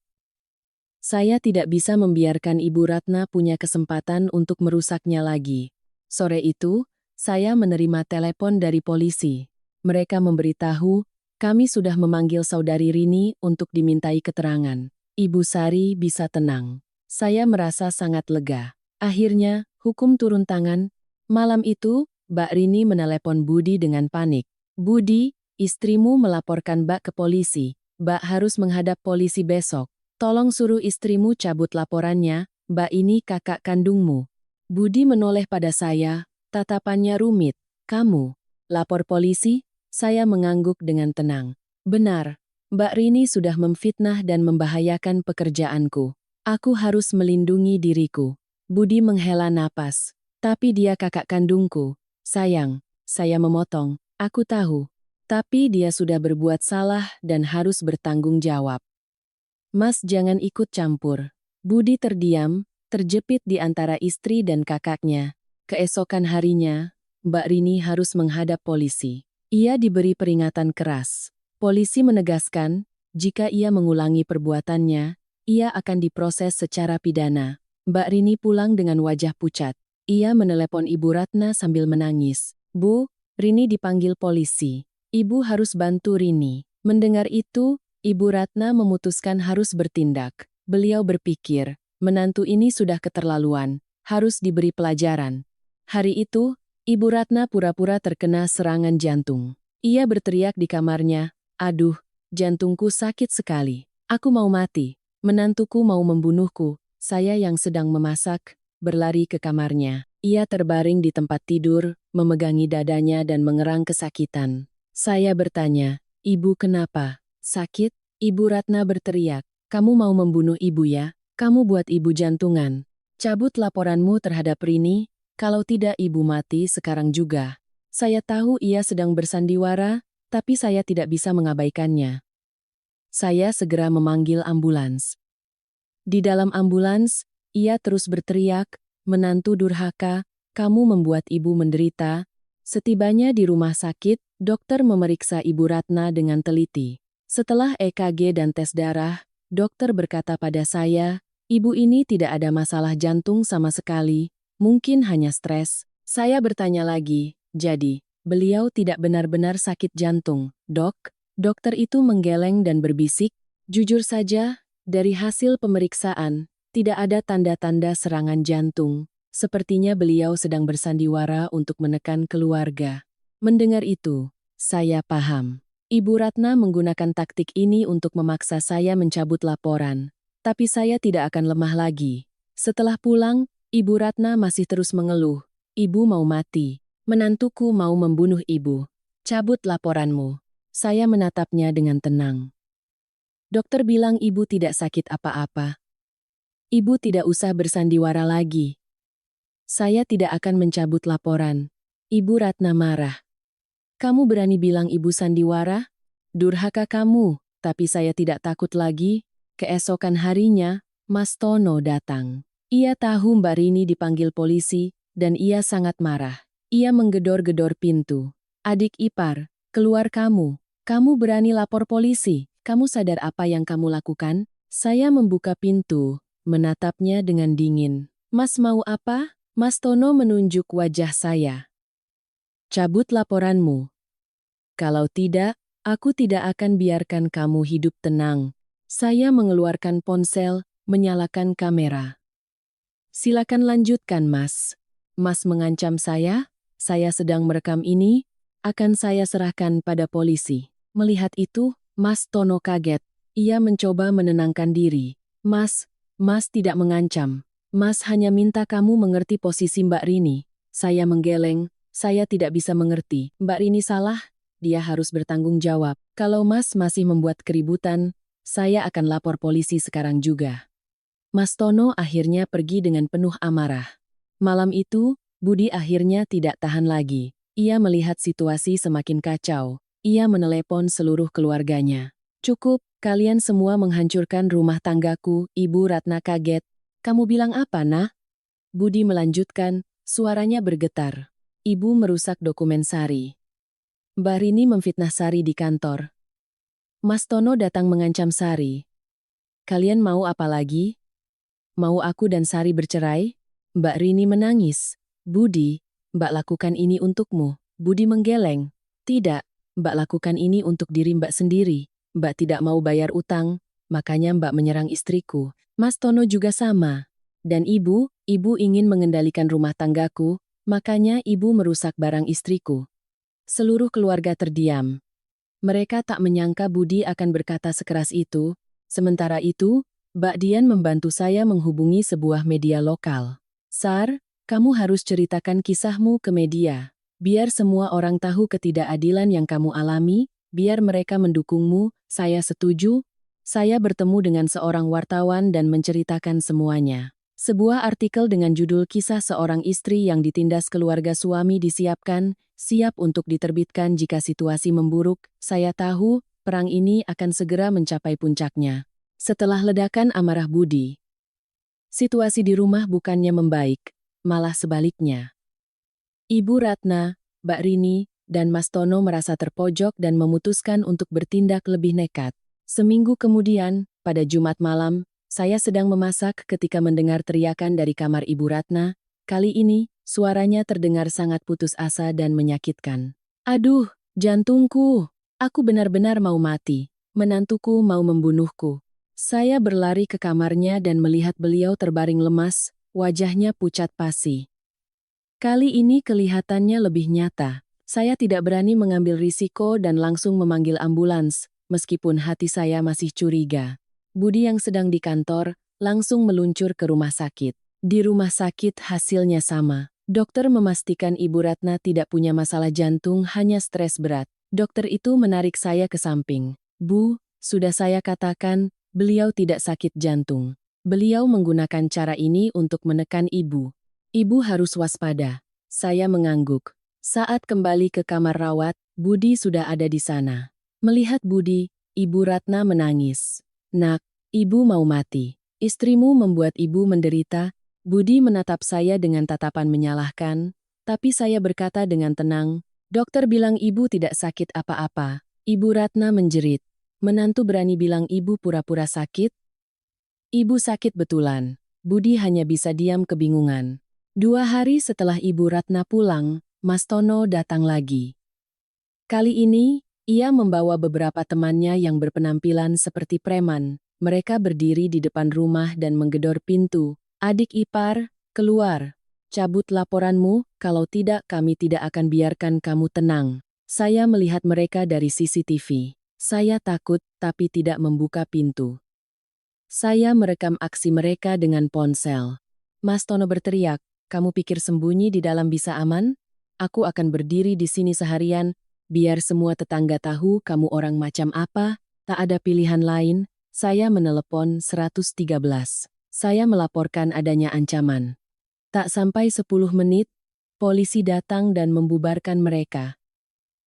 Saya tidak bisa membiarkan Ibu Ratna punya kesempatan untuk merusaknya lagi. Sore itu, saya menerima telepon dari polisi. Mereka memberitahu, kami sudah memanggil saudari Rini untuk dimintai keterangan. Ibu Sari bisa tenang. Saya merasa sangat lega. Akhirnya, hukum turun tangan. Malam itu, Mbak Rini menelepon Budi dengan panik. Budi, istrimu melaporkan Mbak ke polisi. Mbak harus menghadap polisi besok. Tolong suruh istrimu cabut laporannya, Mbak ini kakak kandungmu. Budi menoleh pada saya, tatapannya rumit. Kamu, lapor polisi? Saya mengangguk dengan tenang. Benar, Mbak Rini sudah memfitnah dan membahayakan pekerjaanku. Aku harus melindungi diriku. Budi menghela napas. Tapi dia kakak kandungku. Sayang, saya memotong. Aku tahu. Tapi dia sudah berbuat salah dan harus bertanggung jawab. Mas jangan ikut campur. Budi terdiam, terjepit di antara istri dan kakaknya. Keesokan harinya, Mbak Rini harus menghadap polisi. Ia diberi peringatan keras. Polisi menegaskan, jika ia mengulangi perbuatannya, ia akan diproses secara pidana. Mbak Rini pulang dengan wajah pucat. Ia menelepon Ibu Ratna sambil menangis. Bu, Rini dipanggil polisi. Ibu harus bantu Rini. Mendengar itu, Ibu Ratna memutuskan harus bertindak. Beliau berpikir, menantu ini sudah keterlaluan, harus diberi pelajaran. Hari itu, Ibu Ratna pura-pura terkena serangan jantung. Ia berteriak di kamarnya, aduh, jantungku sakit sekali. Aku mau mati. Menantuku mau membunuhku. Saya yang sedang memasak, berlari ke kamarnya. Ia terbaring di tempat tidur, memegangi dadanya dan mengerang kesakitan. Saya bertanya, Ibu kenapa? Sakit? Ibu Ratna berteriak, kamu mau membunuh ibu ya? Kamu buat ibu jantungan. Cabut laporanmu terhadap Rini, kalau tidak ibu mati sekarang juga. Saya tahu ia sedang bersandiwara, tapi saya tidak bisa mengabaikannya. Saya segera memanggil ambulans. Di dalam ambulans, ia terus berteriak, menantu durhaka, kamu membuat ibu menderita. Setibanya di rumah sakit, dokter memeriksa Ibu Ratna dengan teliti. Setelah EKG dan tes darah, dokter berkata pada saya, ibu ini tidak ada masalah jantung sama sekali, mungkin hanya stres. Saya bertanya lagi, jadi, beliau tidak benar-benar sakit jantung, dok? Dokter itu menggeleng dan berbisik, jujur saja, dari hasil pemeriksaan, tidak ada tanda-tanda serangan jantung. Sepertinya beliau sedang bersandiwara untuk menekan keluarga. Mendengar itu, saya paham. Ibu Ratna menggunakan taktik ini untuk memaksa saya mencabut laporan. Tapi saya tidak akan lemah lagi. Setelah pulang, Ibu Ratna masih terus mengeluh. Ibu mau mati. Menantuku mau membunuh ibu. Cabut laporanmu. Saya menatapnya dengan tenang. Dokter bilang ibu tidak sakit apa-apa. Ibu tidak usah bersandiwara lagi. Saya tidak akan mencabut laporan. Ibu Ratna marah. Kamu berani bilang ibu sandiwara? Durhaka kamu, tapi saya tidak takut lagi. Keesokan harinya, Mas Tono datang. Ia tahu Mbak Rini dipanggil polisi, dan ia sangat marah. Ia menggedor-gedor pintu. Adik ipar, keluar kamu. Kamu berani lapor polisi. Kamu sadar apa yang kamu lakukan? Saya membuka pintu, menatapnya dengan dingin. Mas mau apa? Mas Tono menunjuk wajah saya. Cabut laporanmu. Kalau tidak, aku tidak akan biarkan kamu hidup tenang. Saya mengeluarkan ponsel, menyalakan kamera. Silakan lanjutkan, Mas. Mas mengancam saya sedang merekam ini, akan saya serahkan pada polisi. Melihat itu, Mas Tono kaget. Ia mencoba menenangkan diri. Mas tidak mengancam. Mas hanya minta kamu mengerti posisi Mbak Rini. Saya menggeleng, saya tidak bisa mengerti. Mbak Rini salah? Dia harus bertanggung jawab. Kalau Mas masih membuat keributan, Saya akan lapor polisi sekarang juga. Mas Tono akhirnya pergi dengan penuh amarah. Malam itu, Budi akhirnya tidak tahan lagi. Ia melihat situasi semakin kacau. Ia menelepon seluruh keluarganya. Cukup, kalian semua menghancurkan rumah tanggaku, Ibu Ratna kaget. Kamu bilang apa, nah? Budi melanjutkan, suaranya bergetar. Ibu merusak dokumen Sari. Mbak Rini memfitnah Sari di kantor. Mas Tono datang mengancam Sari. Kalian mau apa lagi? Mau aku dan Sari bercerai? Mbak Rini menangis. Budi, Mbak lakukan ini untukmu. Budi menggeleng. Tidak, Mbak lakukan ini untuk diri Mbak sendiri. Mbak tidak mau bayar utang, makanya Mbak menyerang istriku. Mas Tono juga sama. Dan ibu ingin mengendalikan rumah tanggaku, makanya ibu merusak barang istriku. Seluruh keluarga terdiam. Mereka tak menyangka Budi akan berkata sekeras itu. Sementara itu, Mbak Dian membantu saya menghubungi sebuah media lokal. Sar, kamu harus ceritakan kisahmu ke media. Biar semua orang tahu ketidakadilan yang kamu alami, biar mereka mendukungmu, saya setuju. Saya bertemu dengan seorang wartawan dan menceritakan semuanya. Sebuah artikel dengan judul Kisah Seorang Istri yang Ditindas Keluarga Suami disiapkan, siap untuk diterbitkan jika situasi memburuk. Saya tahu, perang ini akan segera mencapai puncaknya. Setelah ledakan amarah Budi, situasi di rumah bukannya membaik, malah sebaliknya. Ibu Ratna, Mbak Rini, dan Mas Tono merasa terpojok dan memutuskan untuk bertindak lebih nekat. Seminggu kemudian, pada Jumat malam, saya sedang memasak ketika mendengar teriakan dari kamar Ibu Ratna. Kali ini, suaranya terdengar sangat putus asa dan menyakitkan. Aduh, jantungku! Aku benar-benar mau mati. Menantuku mau membunuhku. Saya berlari ke kamarnya dan melihat beliau terbaring lemas, wajahnya pucat pasi. Kali ini kelihatannya lebih nyata. Saya tidak berani mengambil risiko dan langsung memanggil ambulans, meskipun hati saya masih curiga. Budi yang sedang di kantor, langsung meluncur ke rumah sakit. Di rumah sakit hasilnya sama. Dokter memastikan Ibu Ratna tidak punya masalah jantung, hanya stres berat. Dokter itu menarik saya ke samping. Bu, sudah saya katakan, beliau tidak sakit jantung. Beliau menggunakan cara ini untuk menekan ibu. Ibu harus waspada. Saya mengangguk. Saat kembali ke kamar rawat, Budi sudah ada di sana. Melihat Budi, Ibu Ratna menangis. Nak, ibu mau mati. Istrimu membuat ibu menderita. Budi menatap saya dengan tatapan menyalahkan, tapi saya berkata dengan tenang, dokter bilang ibu tidak sakit apa-apa. Ibu Ratna menjerit. Menantu berani bilang ibu pura-pura sakit? Ibu sakit betulan. Budi hanya bisa diam kebingungan. 2 hari setelah Ibu Ratna pulang, Mas Tono datang lagi. Kali ini, ia membawa beberapa temannya yang berpenampilan seperti preman. Mereka berdiri di depan rumah dan menggedor pintu. Adik ipar, keluar. Cabut laporanmu, kalau tidak kami tidak akan biarkan kamu tenang. Saya melihat mereka dari CCTV. Saya takut, tapi tidak membuka pintu. Saya merekam aksi mereka dengan ponsel. Mas Tono berteriak, kamu pikir sembunyi di dalam bisa aman? Aku akan berdiri di sini seharian, biar semua tetangga tahu kamu orang macam apa, tak ada pilihan lain. Saya menelepon 113. Saya melaporkan adanya ancaman. Tak sampai 10 menit, polisi datang dan membubarkan mereka.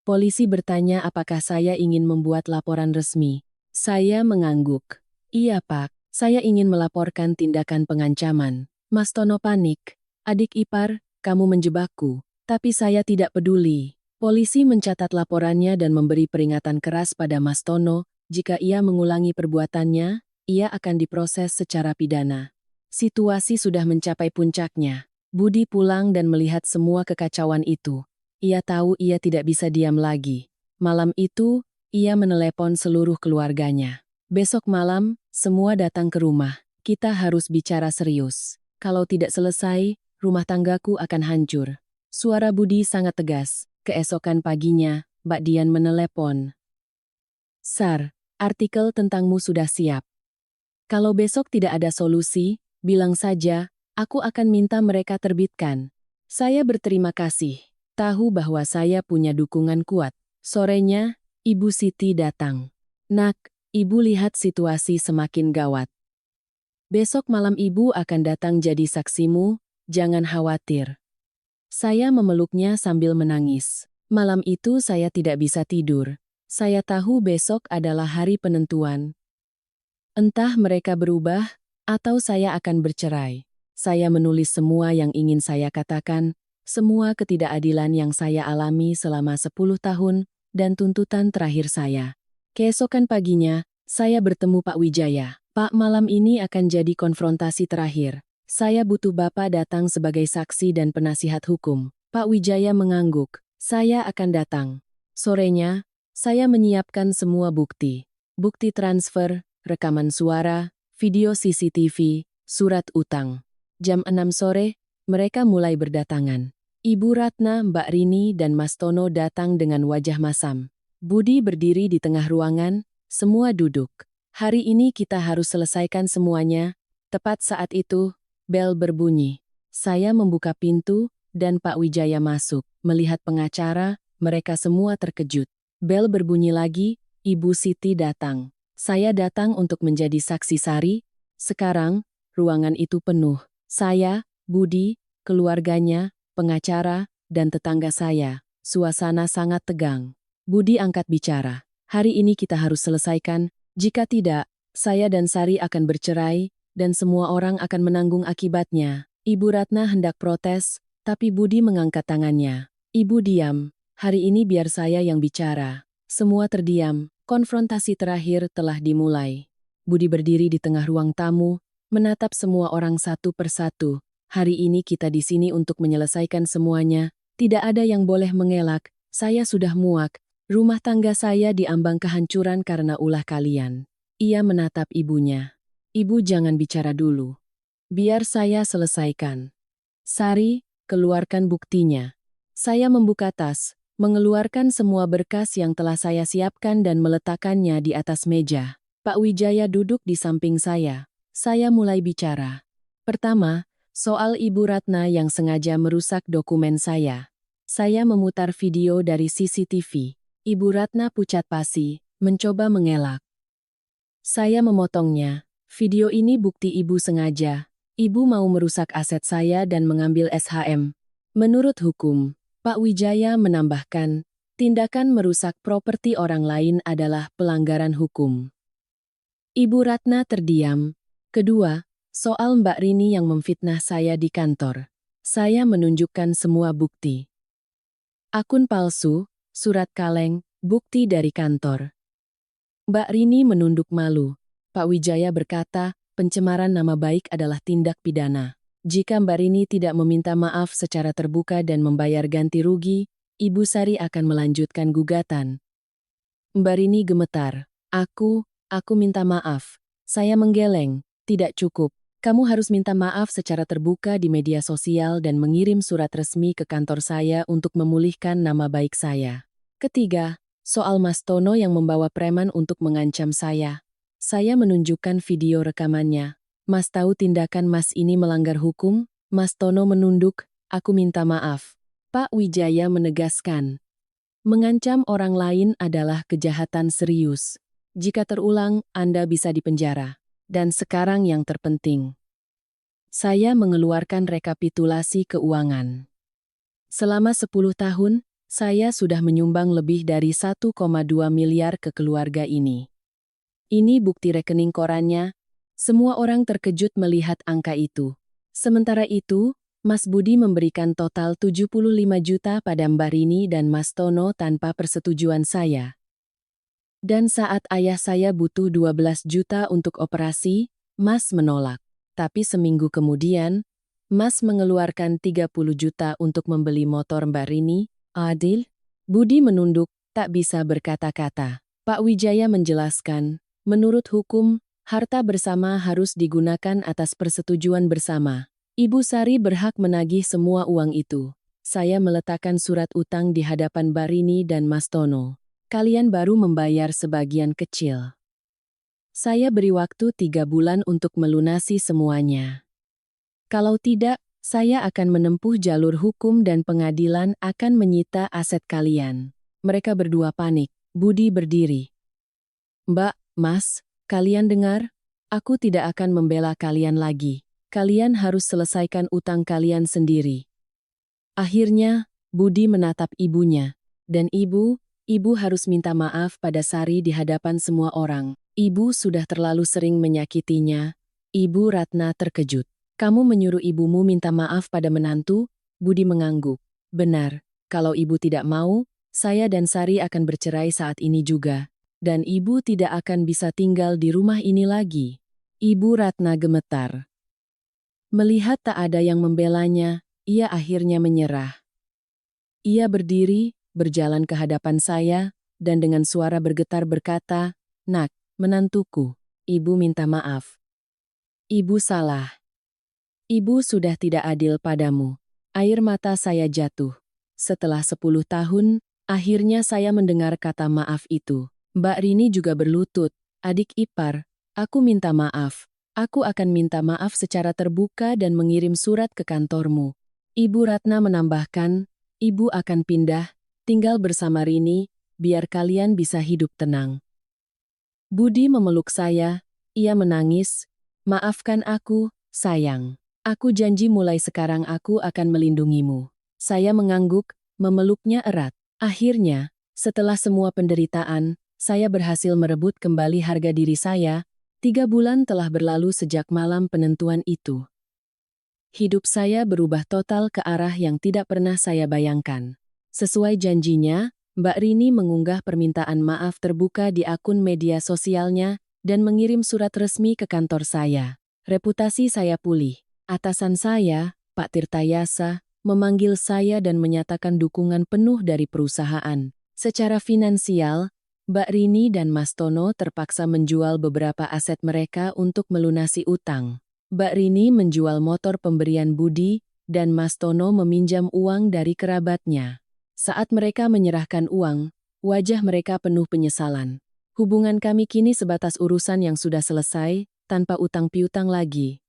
Polisi bertanya apakah saya ingin membuat laporan resmi. Saya mengangguk. Iya Pak, saya ingin melaporkan tindakan pengancaman. Mas Tono panik. Adik ipar, kamu menjebakku. Tapi saya tidak peduli. Polisi mencatat laporannya dan memberi peringatan keras pada Mas Tono, jika ia mengulangi perbuatannya, ia akan diproses secara pidana. Situasi sudah mencapai puncaknya. Budi pulang dan melihat semua kekacauan itu. Ia tahu ia tidak bisa diam lagi. Malam itu, ia menelepon seluruh keluarganya. Besok malam, semua datang ke rumah. Kita harus bicara serius. Kalau tidak selesai, rumah tanggaku akan hancur. Suara Budi sangat tegas. Keesokan paginya, Mbak Dian menelepon. Sar, artikel tentangmu sudah siap. Kalau besok tidak ada solusi, bilang saja, aku akan minta mereka terbitkan. Saya berterima kasih. Tahu bahwa saya punya dukungan kuat. Sorenya, Ibu Siti datang. Nak, Ibu lihat situasi semakin gawat. Besok malam ibu akan datang jadi saksimu, jangan khawatir. Saya memeluknya sambil menangis. Malam itu saya tidak bisa tidur. Saya tahu besok adalah hari penentuan. Entah mereka berubah, atau saya akan bercerai. Saya menulis semua yang ingin saya katakan, semua ketidakadilan yang saya alami selama 10 tahun, dan tuntutan terakhir saya. Keesokan paginya, saya bertemu Pak Wijaya. Pak, malam ini akan jadi konfrontasi terakhir. Saya butuh Bapak datang sebagai saksi dan penasihat hukum. Pak Wijaya mengangguk. Saya akan datang. Sorenya, saya menyiapkan semua bukti. Bukti transfer, rekaman suara, video CCTV, surat utang. Jam 6 sore, mereka mulai berdatangan. Ibu Ratna, Mbak Rini, dan Mas Tono datang dengan wajah masam. Budi berdiri di tengah ruangan, semua duduk. Hari ini kita harus selesaikan semuanya. Tepat saat itu, bel berbunyi. Saya membuka pintu, dan Pak Wijaya masuk. Melihat pengacara, mereka semua terkejut. Bel berbunyi lagi, Ibu Siti datang. Saya datang untuk menjadi saksi sari. Sekarang, ruangan itu penuh. Saya, Budi, keluarganya, pengacara, dan tetangga saya. Suasana sangat tegang. Budi angkat bicara. Hari ini kita harus selesaikan. Jika tidak, saya dan Sari akan bercerai, dan semua orang akan menanggung akibatnya. Ibu Ratna hendak protes, tapi Budi mengangkat tangannya. Ibu diam. Hari ini biar saya yang bicara. Semua terdiam. Konfrontasi terakhir telah dimulai. Budi berdiri di tengah ruang tamu, menatap semua orang satu persatu. Hari ini kita di sini untuk menyelesaikan semuanya. Tidak ada yang boleh mengelak. Saya sudah muak. Rumah tangga saya diambang kehancuran karena ulah kalian. Ia menatap ibunya. Ibu jangan bicara dulu. Biar saya selesaikan. Sari, keluarkan buktinya. Saya membuka tas, mengeluarkan semua berkas yang telah saya siapkan dan meletakkannya di atas meja. Pak Wijaya duduk di samping saya. Saya mulai bicara. Pertama, soal Ibu Ratna yang sengaja merusak dokumen saya. Saya memutar video dari CCTV. Ibu Ratna pucat pasi, mencoba mengelak. Saya memotongnya. Video ini bukti Ibu sengaja. Ibu mau merusak aset saya dan mengambil SHM. Menurut hukum, Pak Wijaya menambahkan, tindakan merusak properti orang lain adalah pelanggaran hukum. Ibu Ratna terdiam. Kedua, soal Mbak Rini yang memfitnah saya di kantor. Saya menunjukkan semua bukti. Akun palsu, surat kaleng, bukti dari kantor. Mbak Rini menunduk malu. Pak Wijaya berkata, pencemaran nama baik adalah tindak pidana. Jika Mbak Rini tidak meminta maaf secara terbuka dan membayar ganti rugi, Ibu Sari akan melanjutkan gugatan. Mbak Rini gemetar. Aku minta maaf. Saya menggeleng. Tidak cukup. Kamu harus minta maaf secara terbuka di media sosial dan mengirim surat resmi ke kantor saya untuk memulihkan nama baik saya. Ketiga, soal Mas Tono yang membawa preman untuk mengancam saya. Saya menunjukkan video rekamannya. Mas tahu tindakan Mas ini melanggar hukum? Mas Tono menunduk, aku minta maaf. Pak Wijaya menegaskan. Mengancam orang lain adalah kejahatan serius. Jika terulang, Anda bisa dipenjara. Dan sekarang yang terpenting. Saya mengeluarkan rekapitulasi keuangan. Selama 10 tahun, saya sudah menyumbang lebih dari 1,2 miliar ke keluarga ini. Ini bukti rekening korannya. Semua orang terkejut melihat angka itu. Sementara itu, Mas Budi memberikan total 75 juta pada Mbak Rini dan Mas Tono tanpa persetujuan saya. Dan saat ayah saya butuh 12 juta untuk operasi, Mas menolak. Tapi seminggu kemudian, Mas mengeluarkan 30 juta untuk membeli motor Mbak Rini. Adil? Budi menunduk, tak bisa berkata-kata. Pak Wijaya menjelaskan, menurut hukum, harta bersama harus digunakan atas persetujuan bersama. Ibu Sari berhak menagih semua uang itu. Saya meletakkan surat utang di hadapan Mbak Rini dan Mas Tono. Kalian baru membayar sebagian kecil. Saya beri waktu 3 bulan untuk melunasi semuanya. Kalau tidak, saya akan menempuh jalur hukum dan pengadilan akan menyita aset kalian. Mereka berdua panik. Budi berdiri. Mbak, Mas, kalian dengar? Aku tidak akan membela kalian lagi. Kalian harus selesaikan utang kalian sendiri. Akhirnya, Budi menatap ibunya. Dan ibu harus minta maaf pada Sari di hadapan semua orang. Ibu sudah terlalu sering menyakitinya. Ibu Ratna terkejut. Kamu menyuruh ibumu minta maaf pada menantu? Budi mengangguk. Benar, kalau ibu tidak mau, saya dan Sari akan bercerai saat ini juga. Dan ibu tidak akan bisa tinggal di rumah ini lagi. Ibu Ratna gemetar. Melihat tak ada yang membelanya, ia akhirnya menyerah. Ia berdiri, berjalan ke hadapan saya, dan dengan suara bergetar berkata, "Nak, menantuku, ibu minta maaf. Ibu salah. Ibu sudah tidak adil padamu." Air mata saya jatuh. Setelah 10 tahun, akhirnya saya mendengar kata maaf itu. Mbak Rini juga berlutut, "Adik ipar, aku minta maaf. Aku akan minta maaf secara terbuka dan mengirim surat ke kantormu." Ibu Ratna menambahkan, "Ibu akan pindah, tinggal bersama Rini, biar kalian bisa hidup tenang." Budi memeluk saya, ia menangis, "Maafkan aku, sayang. Aku janji mulai sekarang aku akan melindungimu." Saya mengangguk, memeluknya erat. Akhirnya, setelah semua penderitaan, saya berhasil merebut kembali harga diri saya. 3 bulan telah berlalu sejak malam penentuan itu. Hidup saya berubah total ke arah yang tidak pernah saya bayangkan. Sesuai janjinya, Mbak Rini mengunggah permintaan maaf terbuka di akun media sosialnya dan mengirim surat resmi ke kantor saya. Reputasi saya pulih. Atasan saya, Pak Tirtayasa, memanggil saya dan menyatakan dukungan penuh dari perusahaan. Secara finansial, Mbak Rini dan Mas Tono terpaksa menjual beberapa aset mereka untuk melunasi utang. Mbak Rini menjual motor pemberian Budi, dan Mas Tono meminjam uang dari kerabatnya. Saat mereka menyerahkan uang, wajah mereka penuh penyesalan. Hubungan kami kini sebatas urusan yang sudah selesai, tanpa utang piutang lagi.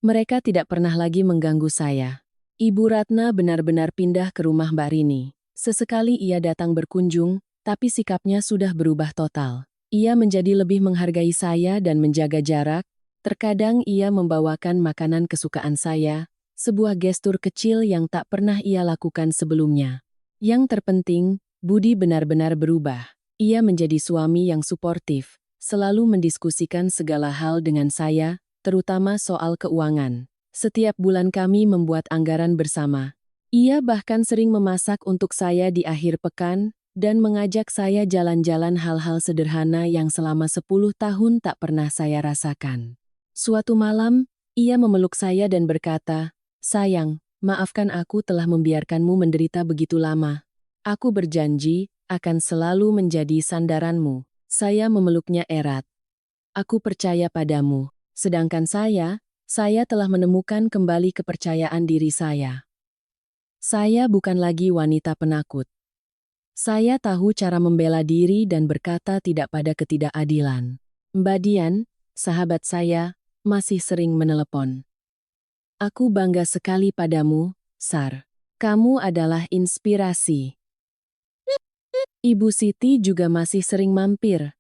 Mereka tidak pernah lagi mengganggu saya. Ibu Ratna benar-benar pindah ke rumah Mbak Rini. Sesekali ia datang berkunjung, tapi sikapnya sudah berubah total. Ia menjadi lebih menghargai saya dan menjaga jarak. Terkadang ia membawakan makanan kesukaan saya, sebuah gestur kecil yang tak pernah ia lakukan sebelumnya. Yang terpenting, Budi benar-benar berubah. Ia menjadi suami yang suportif, selalu mendiskusikan segala hal dengan saya, terutama soal keuangan. Setiap bulan kami membuat anggaran bersama. Ia bahkan sering memasak untuk saya di akhir pekan, dan mengajak saya jalan-jalan hal-hal sederhana yang selama 10 tahun tak pernah saya rasakan. Suatu malam, ia memeluk saya dan berkata, "Sayang, maafkan aku telah membiarkanmu menderita begitu lama. Aku berjanji akan selalu menjadi sandaranmu." Saya memeluknya erat. "Aku percaya padamu. Sedangkan saya telah menemukan kembali kepercayaan diri saya. Saya bukan lagi wanita penakut. Saya tahu cara membela diri dan berkata tidak pada ketidakadilan." Mbak Dian, sahabat saya, masih sering menelepon. "Aku bangga sekali padamu, Sar. Kamu adalah inspirasi." Ibu Siti juga masih sering mampir.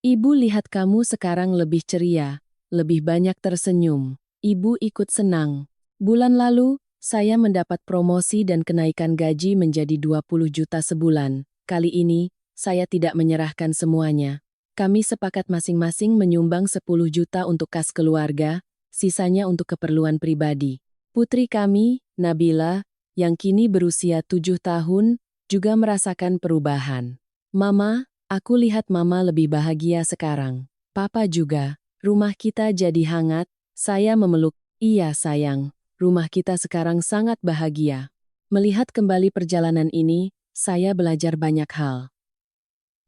"Ibu lihat kamu sekarang lebih ceria, lebih banyak tersenyum." Ibu ikut senang. Bulan lalu, saya mendapat promosi dan kenaikan gaji menjadi 20 juta sebulan. Kali ini, saya tidak menyerahkan semuanya. Kami sepakat masing-masing menyumbang 10 juta untuk kas keluarga, sisanya untuk keperluan pribadi. Putri kami, Nabila, yang kini berusia 7 tahun, juga merasakan perubahan. "Mama, aku lihat Mama lebih bahagia sekarang. Papa juga. Rumah kita jadi hangat." Saya memeluk, "Iya sayang, rumah kita sekarang sangat bahagia." Melihat kembali perjalanan ini, saya belajar banyak hal.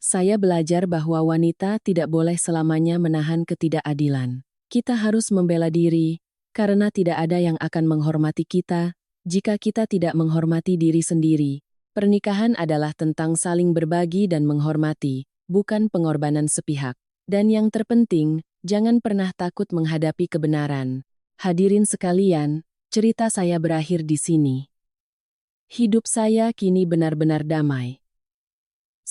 Saya belajar bahwa wanita tidak boleh selamanya menahan ketidakadilan. Kita harus membela diri, karena tidak ada yang akan menghormati kita jika kita tidak menghormati diri sendiri. Pernikahan adalah tentang saling berbagi dan menghormati, bukan pengorbanan sepihak. Dan yang terpenting, jangan pernah takut menghadapi kebenaran. Hadirin sekalian, cerita saya berakhir di sini. Hidup saya kini benar-benar damai.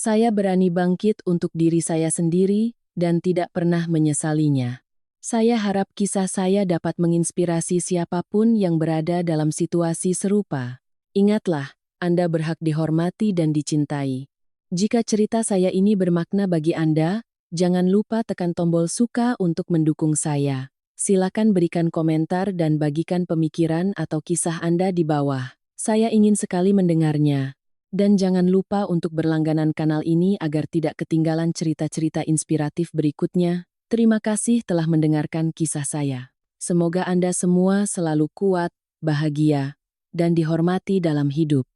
Saya berani bangkit untuk diri saya sendiri dan tidak pernah menyesalinya. Saya harap kisah saya dapat menginspirasi siapapun yang berada dalam situasi serupa. Ingatlah, Anda berhak dihormati dan dicintai. Jika cerita saya ini bermakna bagi Anda, jangan lupa tekan tombol suka untuk mendukung saya. Silakan berikan komentar dan bagikan pemikiran atau kisah Anda di bawah. Saya ingin sekali mendengarnya. Dan jangan lupa untuk berlangganan kanal ini agar tidak ketinggalan cerita-cerita inspiratif berikutnya. Terima kasih telah mendengarkan kisah saya. Semoga Anda semua selalu kuat, bahagia, dan dihormati dalam hidup.